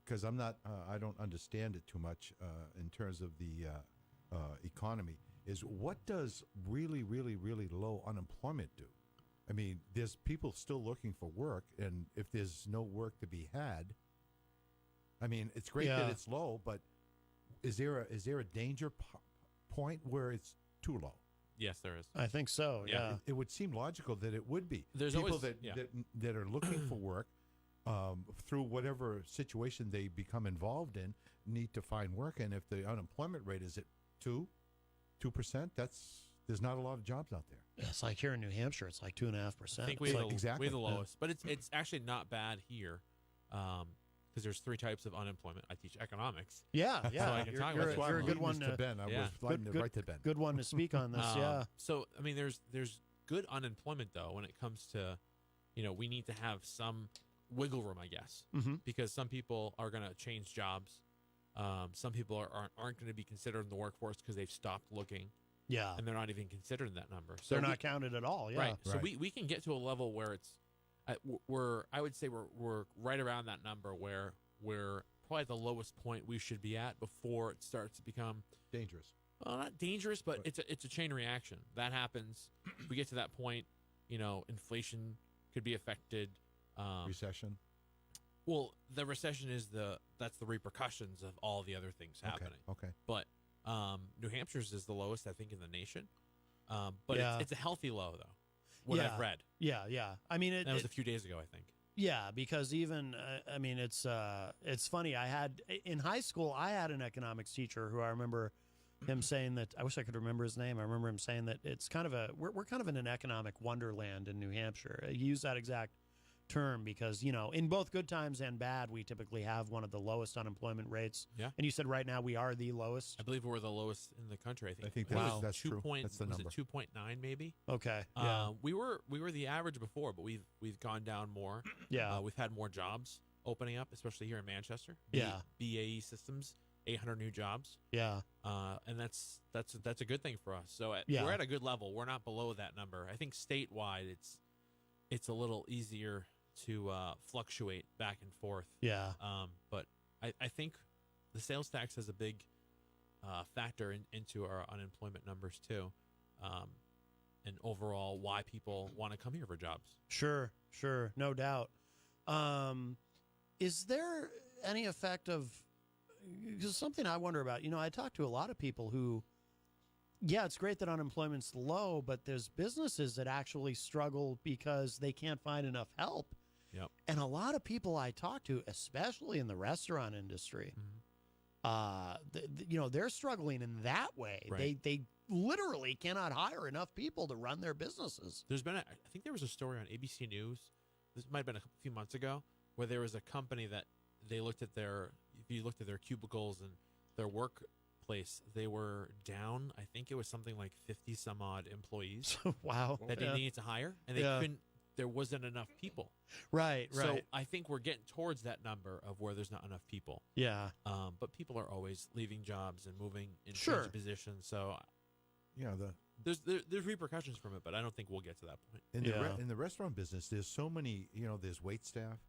because I don't understand it too much in terms of the economy, is what does really, really, really low unemployment do? I mean, there's people still looking for work, and if there's no work to be had, I mean, it's great that it's low, but is there a danger point where it's too low? Yes, there is. I think so. Yeah, it would seem logical that it would be. There's people always, that are looking for work through whatever situation they become involved in need to find work, and if the unemployment rate is at 2%, there's not a lot of jobs out there. It's like here in New Hampshire, it's like 2.5%. I think we have the lowest, but it's actually not bad here. Because there's 3 types of unemployment. I teach economics. Yeah. So I can talk about you're a good one to Ben. I was sliding it right to Ben. Good one to speak on this. Yeah. So I mean, there's good unemployment though when it comes to, we need to have some wiggle room, I guess, because some people are going to change jobs Some people aren't going to be considered in the workforce because they've stopped looking. Yeah. And they're not even considered in that number. So They're not counted at all. Yeah. Right. So we can get to a level where it's I would say we're right around that number where we're probably at the lowest point we should be at before it starts to become dangerous. Well, not dangerous, but it's a chain reaction. That happens. If we get to that point, inflation could be affected. Recession. Well, the recession is that's the repercussions of all the other things happening. Okay. But New Hampshire's is the lowest, I think, in the nation. But it's a healthy low, though. What I've read. Yeah. I mean, that was a few days ago, I think. Yeah, because even it's funny. In high school, I had an economics teacher who I remember him saying that. I wish I could remember his name. I remember him saying that it's kind of we're kind of in an economic wonderland in New Hampshire. He used that exact term because in both good times and bad, we typically have one of the lowest unemployment rates. Yeah. And you said right now we are the lowest. I believe we're the lowest in the country. I think that's true. That's the number. Was it 2.9 maybe? Okay. Yeah. We were the average before, but we've gone down more. Yeah. We've had more jobs opening up, especially here in Manchester. Yeah. BAE Systems, 800 new jobs. Yeah. And that's a good thing for us. So Yeah. we're at a good level. We're not below that number. I think statewide it's a little easier to fluctuate back and forth. Yeah. But I think the sales tax has a big factor into our unemployment numbers too, and overall why people want to come here for jobs. Sure, no doubt. Is there any effect of? Because something I wonder about. I talk to a lot of people who. Yeah, it's great that unemployment's low, but there's businesses that actually struggle because they can't find enough help. Yep. And a lot of people I talk to, especially in the restaurant industry, they're struggling in that way. Right. They literally cannot hire enough people to run their businesses. I think there was a story on ABC News. This might have been a few months ago, where there was a company that if you looked at their cubicles and their workplace, they were down. I think it was something like 50 some odd employees. Wow. That they needed to hire, and they couldn't. There wasn't enough people. Right. So I think we're getting towards that number of where there's not enough people. Yeah. But people are always leaving jobs and moving in Sure. positions. So there's repercussions from it, but I don't think we'll get to that point. In the restaurant business, there's so many. There's wait staff,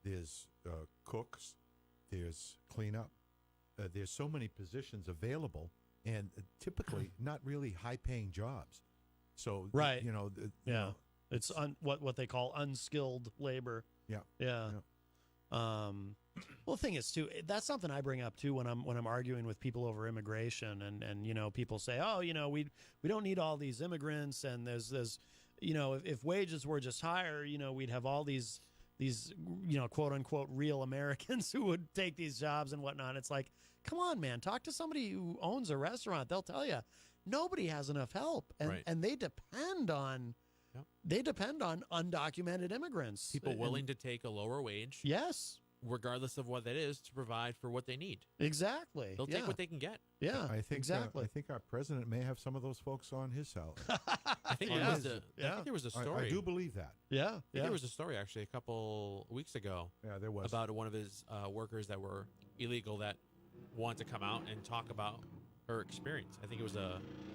there's cooks, there's cleanup. There's so many positions available, and typically not really high-paying jobs. So right. It's what they call unskilled labor. Yeah. Well, the thing is too, that's something I bring up too when I'm arguing with people over immigration, and people say, oh, we don't need all these immigrants, and there's if wages were just higher, we'd have all these quote unquote real Americans who would take these jobs and whatnot. It's like, come on, man, talk to somebody who owns a restaurant. They'll tell you nobody has enough help, and they depend on. Yep. They depend on undocumented immigrants. People willing to take a lower wage. Yes. Regardless of what that is, to provide for what they need. Exactly. They'll take what they can get. Yeah, I think exactly. I think our president may have some of those folks on his salary. I think there was a story. I do believe that. Yeah. There was a story actually a couple weeks ago. Yeah, there was. About one of his workers that were illegal that wanted to come out and talk about her experience. I think it was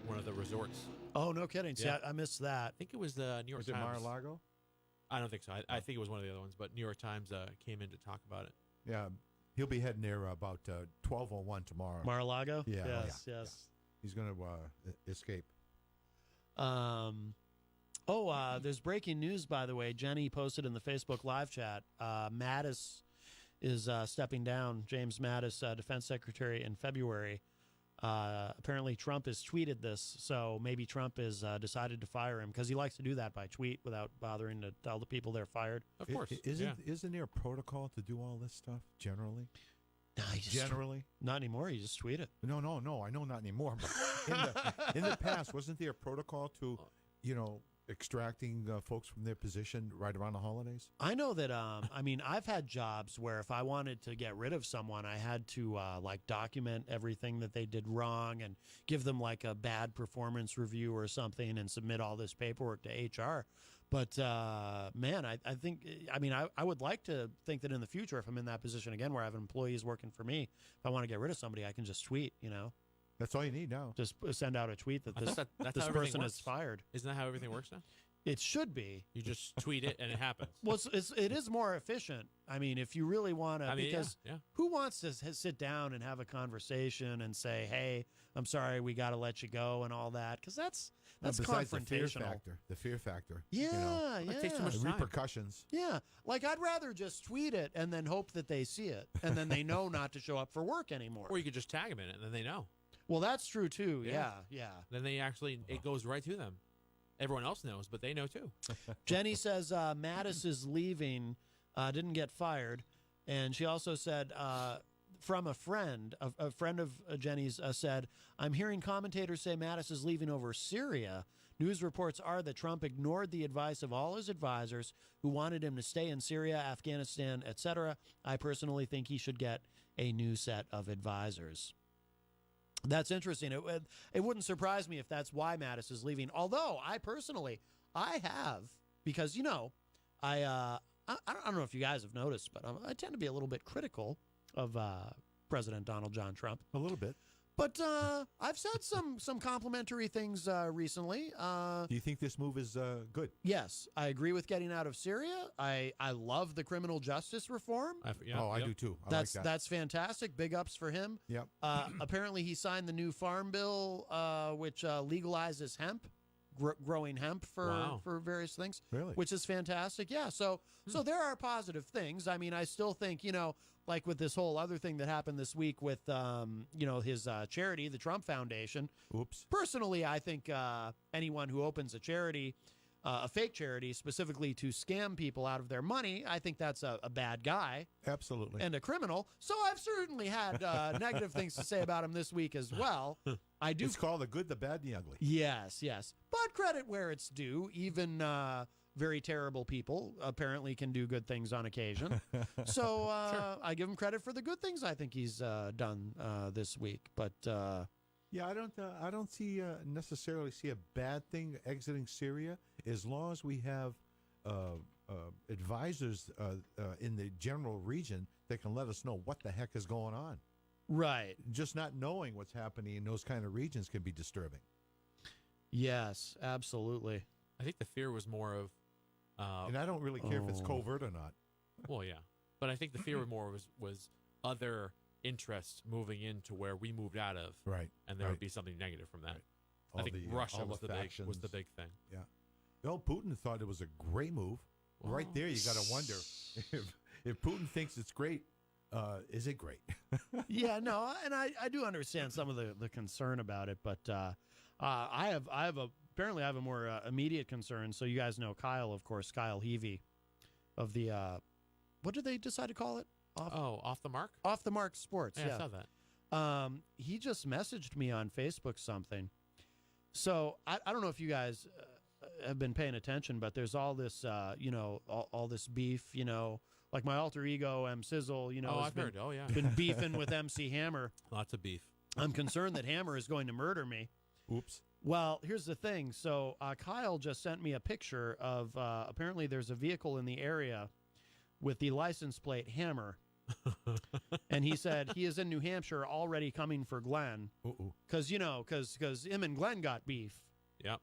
one of the resorts. Oh, no kidding. See, I missed that. I think it was the New York was Times. Was it Mar-a-Lago? I don't think so. I think it was one of the other ones, but New York Times came in to talk about it. Yeah, he'll be heading there about 12:01 tomorrow. Mar-a-Lago? Yeah. Yes. Yeah. He's going to escape. There's breaking news, by the way. Jenny posted in the Facebook live chat. Mattis is stepping down. James Mattis, Defense Secretary, in February. Apparently Trump has tweeted this, so maybe Trump has decided to fire him because he likes to do that by tweet without bothering to tell the people they're fired. Of course. Isn't there a protocol to do all this stuff generally? No, generally? Not anymore. You just tweet it. No. I know not anymore. But in the past, wasn't there a protocol to, extracting folks from their position right around the holidays? I know that, I've had jobs where if I wanted to get rid of someone, I had to, document everything that they did wrong and give them, a bad performance review or something and submit all this paperwork to HR. But, man, I think, I mean, I would like to think that in the future, if I'm in that position again where I have employees working for me, if I want to get rid of somebody, I can just tweet, you know. That's all you need now. Just send out a tweet that this, that's this how person everything is works. fired. Isn't that how everything works now? It should be. You just tweet it and it happens. Well, it is more efficient. I mean, if you really want to, because yeah. who wants to sit down and have a conversation and say, "Hey, I'm sorry, we got to let you go," and all that? Because that's besides confrontational. The fear factor. Yeah, yeah. It takes too much The time. repercussions. Yeah, like I'd rather just tweet it and then hope that they see it, and then they know not to show up for work anymore. Or you could just tag them in it, and then they know. Well, that's true too. Yeah, yeah. Then they actually, it goes right to them. Everyone else knows, but they know too. Jenny says Mattis is leaving, didn't get fired, and she also said from a friend of Jenny's said, "I'm hearing commentators say Mattis is leaving over Syria. News reports are that Trump ignored the advice of all his advisors who wanted him to stay in Syria, Afghanistan, etc. I personally think he should get a new set of advisors." That's interesting. It wouldn't surprise me if that's why Mattis is leaving. Although I personally, I have, because, you know, I don't know if you guys have noticed, but I tend to be a little bit critical of President Donald John Trump. A little bit. But I've said some complimentary things recently. Do you think this move is good? Yes, I agree with getting out of Syria. I love the criminal justice reform. I do too. I like that. That's fantastic. Big ups for him. Yep. Apparently, he signed the new farm bill, which legalizes hemp, growing hemp for various things. Really? Which is fantastic. Yeah. So there are positive things. I mean, I still think, you know, like with this whole other thing that happened this week with, you know, his charity, the Trump Foundation. Oops. Personally, I think anyone who opens a charity, a fake charity, specifically to scam people out of their money, I think that's a bad guy. Absolutely. And a criminal. So I've certainly had negative things to say about him this week as well. I do. It's called the good, the bad, and the ugly. Yes, yes. But credit where it's due. Even very terrible people apparently can do good things on occasion. So Sure. I give him credit for the good things I think he's done this week. But yeah, I don't necessarily see a bad thing exiting Syria as long as we have advisors in the general region that can let us know what the heck is going on. Right. Just not knowing what's happening in those kind of regions can be disturbing. Yes, absolutely. I think the fear was more of... and I don't really care if it's covert or not. Well, yeah. But I think the fear more was other interests moving into where we moved out of. Right. And there would be something negative from that. I think Russia was the big thing. Yeah. Well, Putin thought it was a great move. Well, right there, you got to wonder if Putin thinks it's great. Is it great? Yeah, no, and I do understand some of the concern about it, but apparently I have a more immediate concern. So you guys know Kyle, of course, Kyle Heavey of the what did they decide to call it? Off the Mark? Off the Mark Sports. Yeah, I saw that. He just messaged me on Facebook something. So I don't know if you guys have been paying attention, but there's all this, all this beef, like my alter ego, M. Sizzle, I've heard. Oh, yeah. Been beefing with MC Hammer. Lots of beef. I'm concerned that Hammer is going to murder me. Oops. Well, here's the thing. So Kyle just sent me a picture of, apparently there's a vehicle in the area with the license plate Hammer. And he said he is in New Hampshire already coming for Glenn. Because, because him and Glenn got beef. Yep.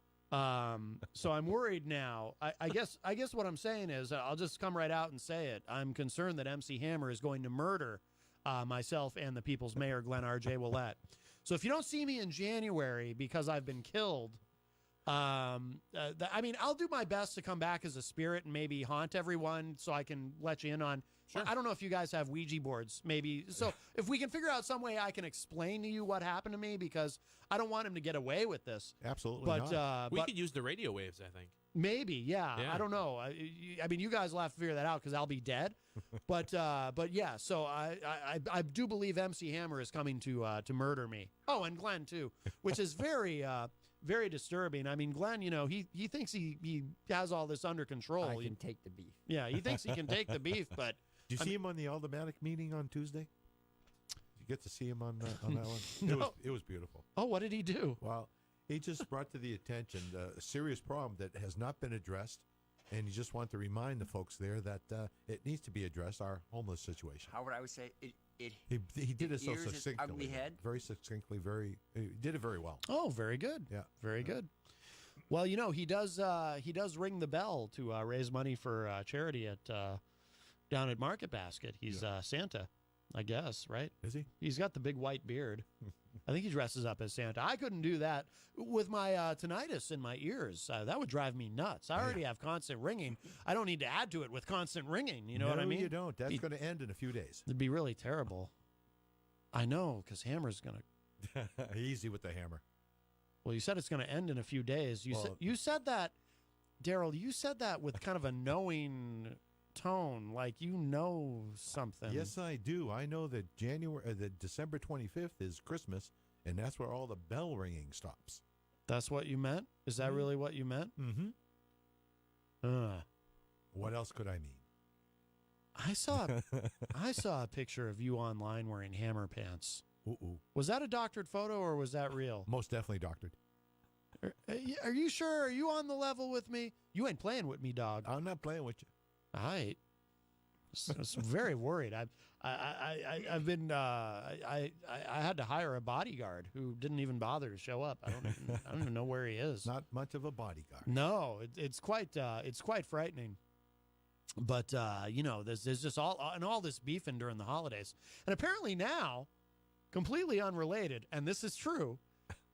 So I'm worried now. I guess what I'm saying is I'll just come right out and say it. I'm concerned that MC Hammer is going to murder myself and the people's mayor, Glenn R.J. Willett. So if you don't see me in January because I've been killed, I'll do my best to come back as a spirit and maybe haunt everyone so I can let you in on. Sure. I don't know if you guys have Ouija boards, maybe. So if we can figure out some way I can explain to you what happened to me, because I don't want him to get away with this. Absolutely not. We could use the radio waves, I think. Maybe, yeah. I don't know. I mean, you guys will have to figure that out because I'll be dead. But yeah. So I do believe MC Hammer is coming to murder me. Oh, and Glenn too, which is very very disturbing. I mean, Glenn, he thinks he has all this under control. I can take the beef. Yeah, he thinks he can take the beef, but. Did you see him on the Aldermanic meeting on Tuesday? Did you get to see him on that one? No. It was beautiful. Oh, what did he do? Well, he just brought to the attention a serious problem that has not been addressed And you just want to remind the folks there that it needs to be addressed, our homeless situation. Howard, I would say He did it so ears its succinctly. ugly head. Very succinctly, he did it very well. Oh, very good. Yeah. Very good. Well, you know, he does ring the bell to raise money for charity at down at Market Basket. He's Santa, I guess, right? Is he? He's got the big white beard. I think he dresses up as Santa. I couldn't do that with my tinnitus in my ears. That would drive me nuts. I already have constant ringing. I don't need to add to it with constant ringing. You know what I mean? No, you don't. That's going to end in a few days. It'd be really terrible. I know, because Hammer's going to... Easy with the hammer. Well, you said it's going to end in a few days. You said that, Daryl, you said that with kind of a knowing tone, like you know something. Yes, I do. I know that that December 25th is Christmas, and that's where all the bell ringing stops. That's what you meant? Is that really what you meant? Mm-hmm. What else could I mean? I saw a picture of you online wearing hammer pants. Ooh. Was that a doctored photo or was that real? Most definitely doctored. Are you sure? Are you on the level with me? You ain't playing with me, dog. I'm not playing with you. All right. I was very worried. I've been I had to hire a bodyguard who didn't even bother to show up. I don't even know where he is. Not much of a bodyguard. No, it's quite frightening. But you know, there's just all this beefing during the holidays, and apparently now, completely unrelated, and this is true,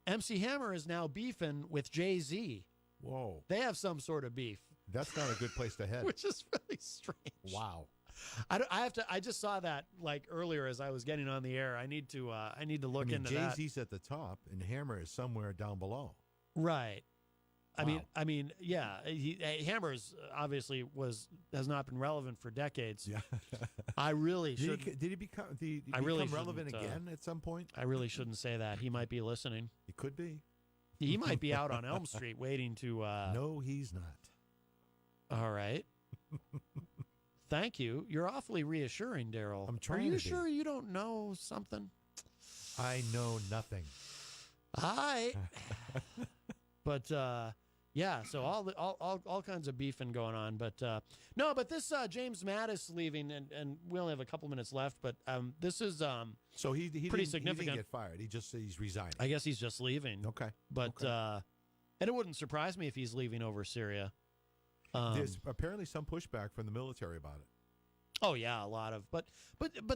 MC Hammer is now beefing with Jay-Z. Whoa! They have some sort of beef. That's not a good place to head. Which is really strange. Wow. I just saw that like earlier as I was getting on the air. I need to look into that. Jay-Z's at the top and Hammer is somewhere down below. Right. Wow. I mean, yeah. Hammer's obviously has not been relevant for decades. Yeah. I really should. Did he become relevant again at some point? I really shouldn't say that. He might be listening. He could be. He might be out on Elm Street waiting to. No, he's not. All right. Thank you. You're awfully reassuring, Daryl. I'm trying. Are you to sure you don't know something? I know nothing. But yeah, so all kinds of beefing going on. But no, but this James Mattis leaving, and we only have a couple minutes left. But this is so he pretty significant. He didn't get fired. He's resigning. I guess he's just leaving. Okay. But and it wouldn't surprise me if he's leaving over Syria. There's apparently some pushback from the military about it. Oh yeah, a lot of, but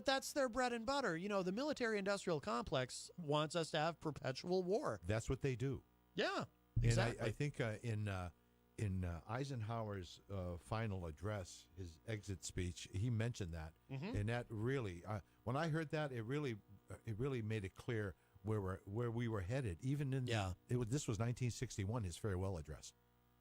that's their bread and butter. You know, the military-industrial complex wants us to have perpetual war. That's what they do. Yeah, exactly. And I think in Eisenhower's final address, his exit speech, he mentioned that, and that really, when I heard that, it really made it clear where we were headed. Even in this was 1961, his farewell address.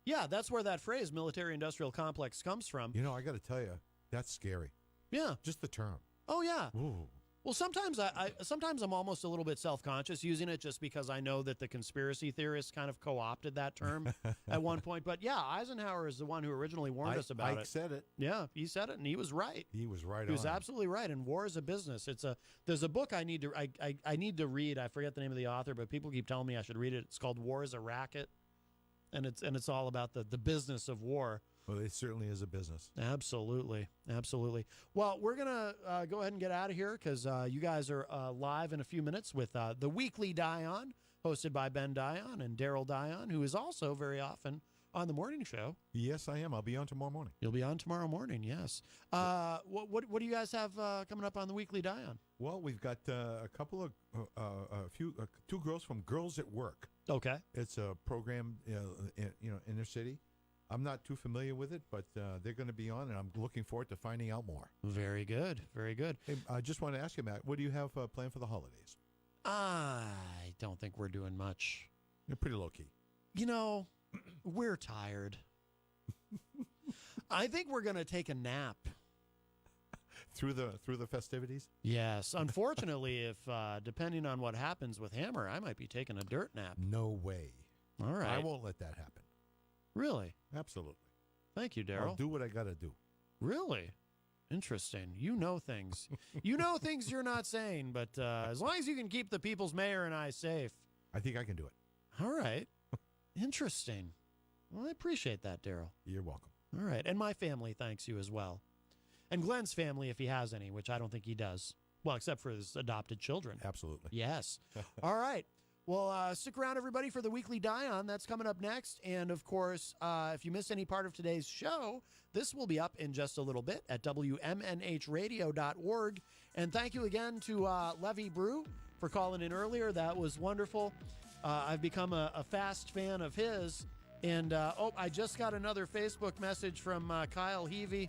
Yeah, that's where that phrase military-industrial complex comes from. You know, I got to tell you, that's scary. Yeah. Just the term. Oh, yeah. Ooh. Well, sometimes sometimes I'm almost a little bit self-conscious using it just because I know that the conspiracy theorists kind of co-opted that term at one point. But yeah, Eisenhower is the one who originally warned us about it. Ike said it. Yeah, he said it, and he was right. He was right. He was absolutely right. And war is a business. There's a book I need to read. I forget the name of the author, but people keep telling me I should read it. It's called War is a Racket. And it's all about the business of war. Well, it certainly is a business. Absolutely. Well, we're going to go ahead and get out of here because you guys are live in a few minutes with the Weekly Dion, hosted by Ben Dion and Daryl Dion, who is also very often on the morning show. Yes, I am. I'll be on tomorrow morning. You'll be on tomorrow morning, yes. What do you guys have coming up on the Weekly Dion? Well, we've got a couple of two girls from Girls at Work. Okay. It's a program, inner city. I'm not too familiar with it, but they're going to be on, and I'm looking forward to finding out more. Very good. Very good. Hey, I just want to ask you, Matt, what do you have planned for the holidays? I don't think we're doing much. You're pretty low-key. You know, we're tired. I think we're going to take a nap. Through the festivities? Yes. Unfortunately, if depending on what happens with Hammer, I might be taking a dirt nap. No way. All right. I won't let that happen. Really? Absolutely. Thank you, Daryl. I'll do what I got to do. Really? Interesting. You know things. You know things you're not saying, but as long as you can keep the people's mayor and I safe. I think I can do it. All right. Interesting. Well, I appreciate that, Daryl. You're welcome. All right. And my family thanks you as well. And Glenn's family, if he has any, which I don't think he does. Well, except for his adopted children. Absolutely. Yes. All right. Well, stick around, everybody, for the Weekly Die-On. That's coming up next. And, of course, if you missed any part of today's show, this will be up in just a little bit at WMNHradio.org. And thank you again to Levy Brew for calling in earlier. That was wonderful. I've become a fast fan of his. And, I just got another Facebook message from Kyle Heavey.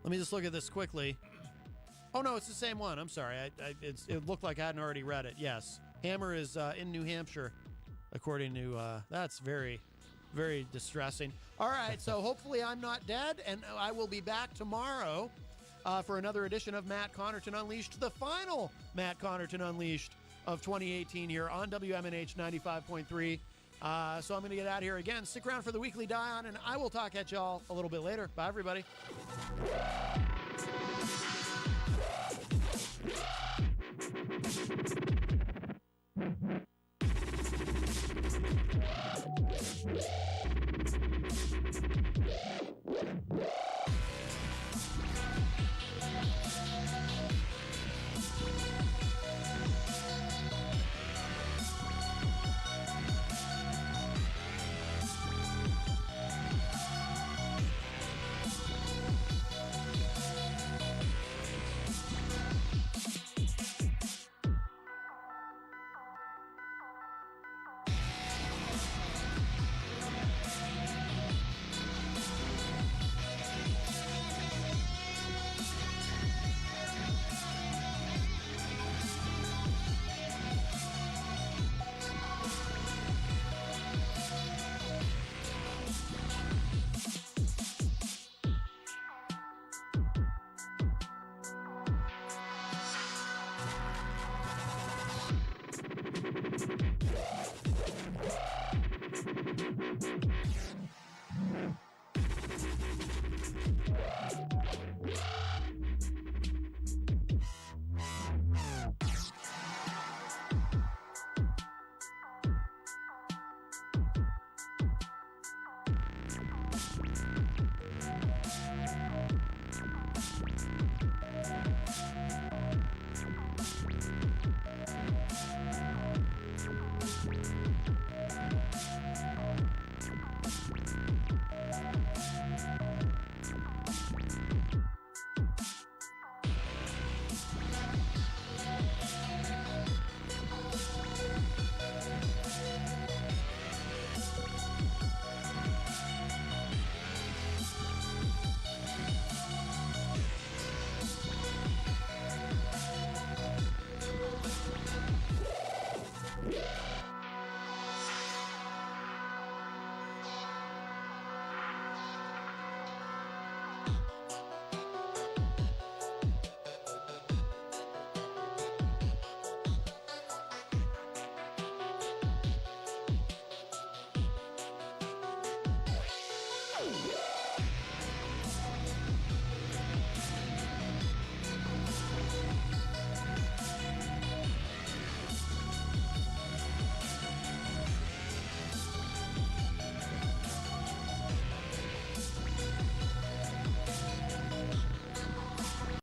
Let me just look at this quickly. Oh, no, it's the same one. I'm sorry. It looked like I hadn't already read it. Yes. Hammer is in New Hampshire, according to... that's very, very distressing. All right, so hopefully I'm not dead, and I will be back tomorrow for another edition of Matt Connerton Unleashed, the final Matt Connerton Unleashed of 2018 here on WMNH 95.3. So I'm going to get out of here again. Stick around for the Weekly Die-On, and I will talk at y'all a little bit later. Bye, everybody.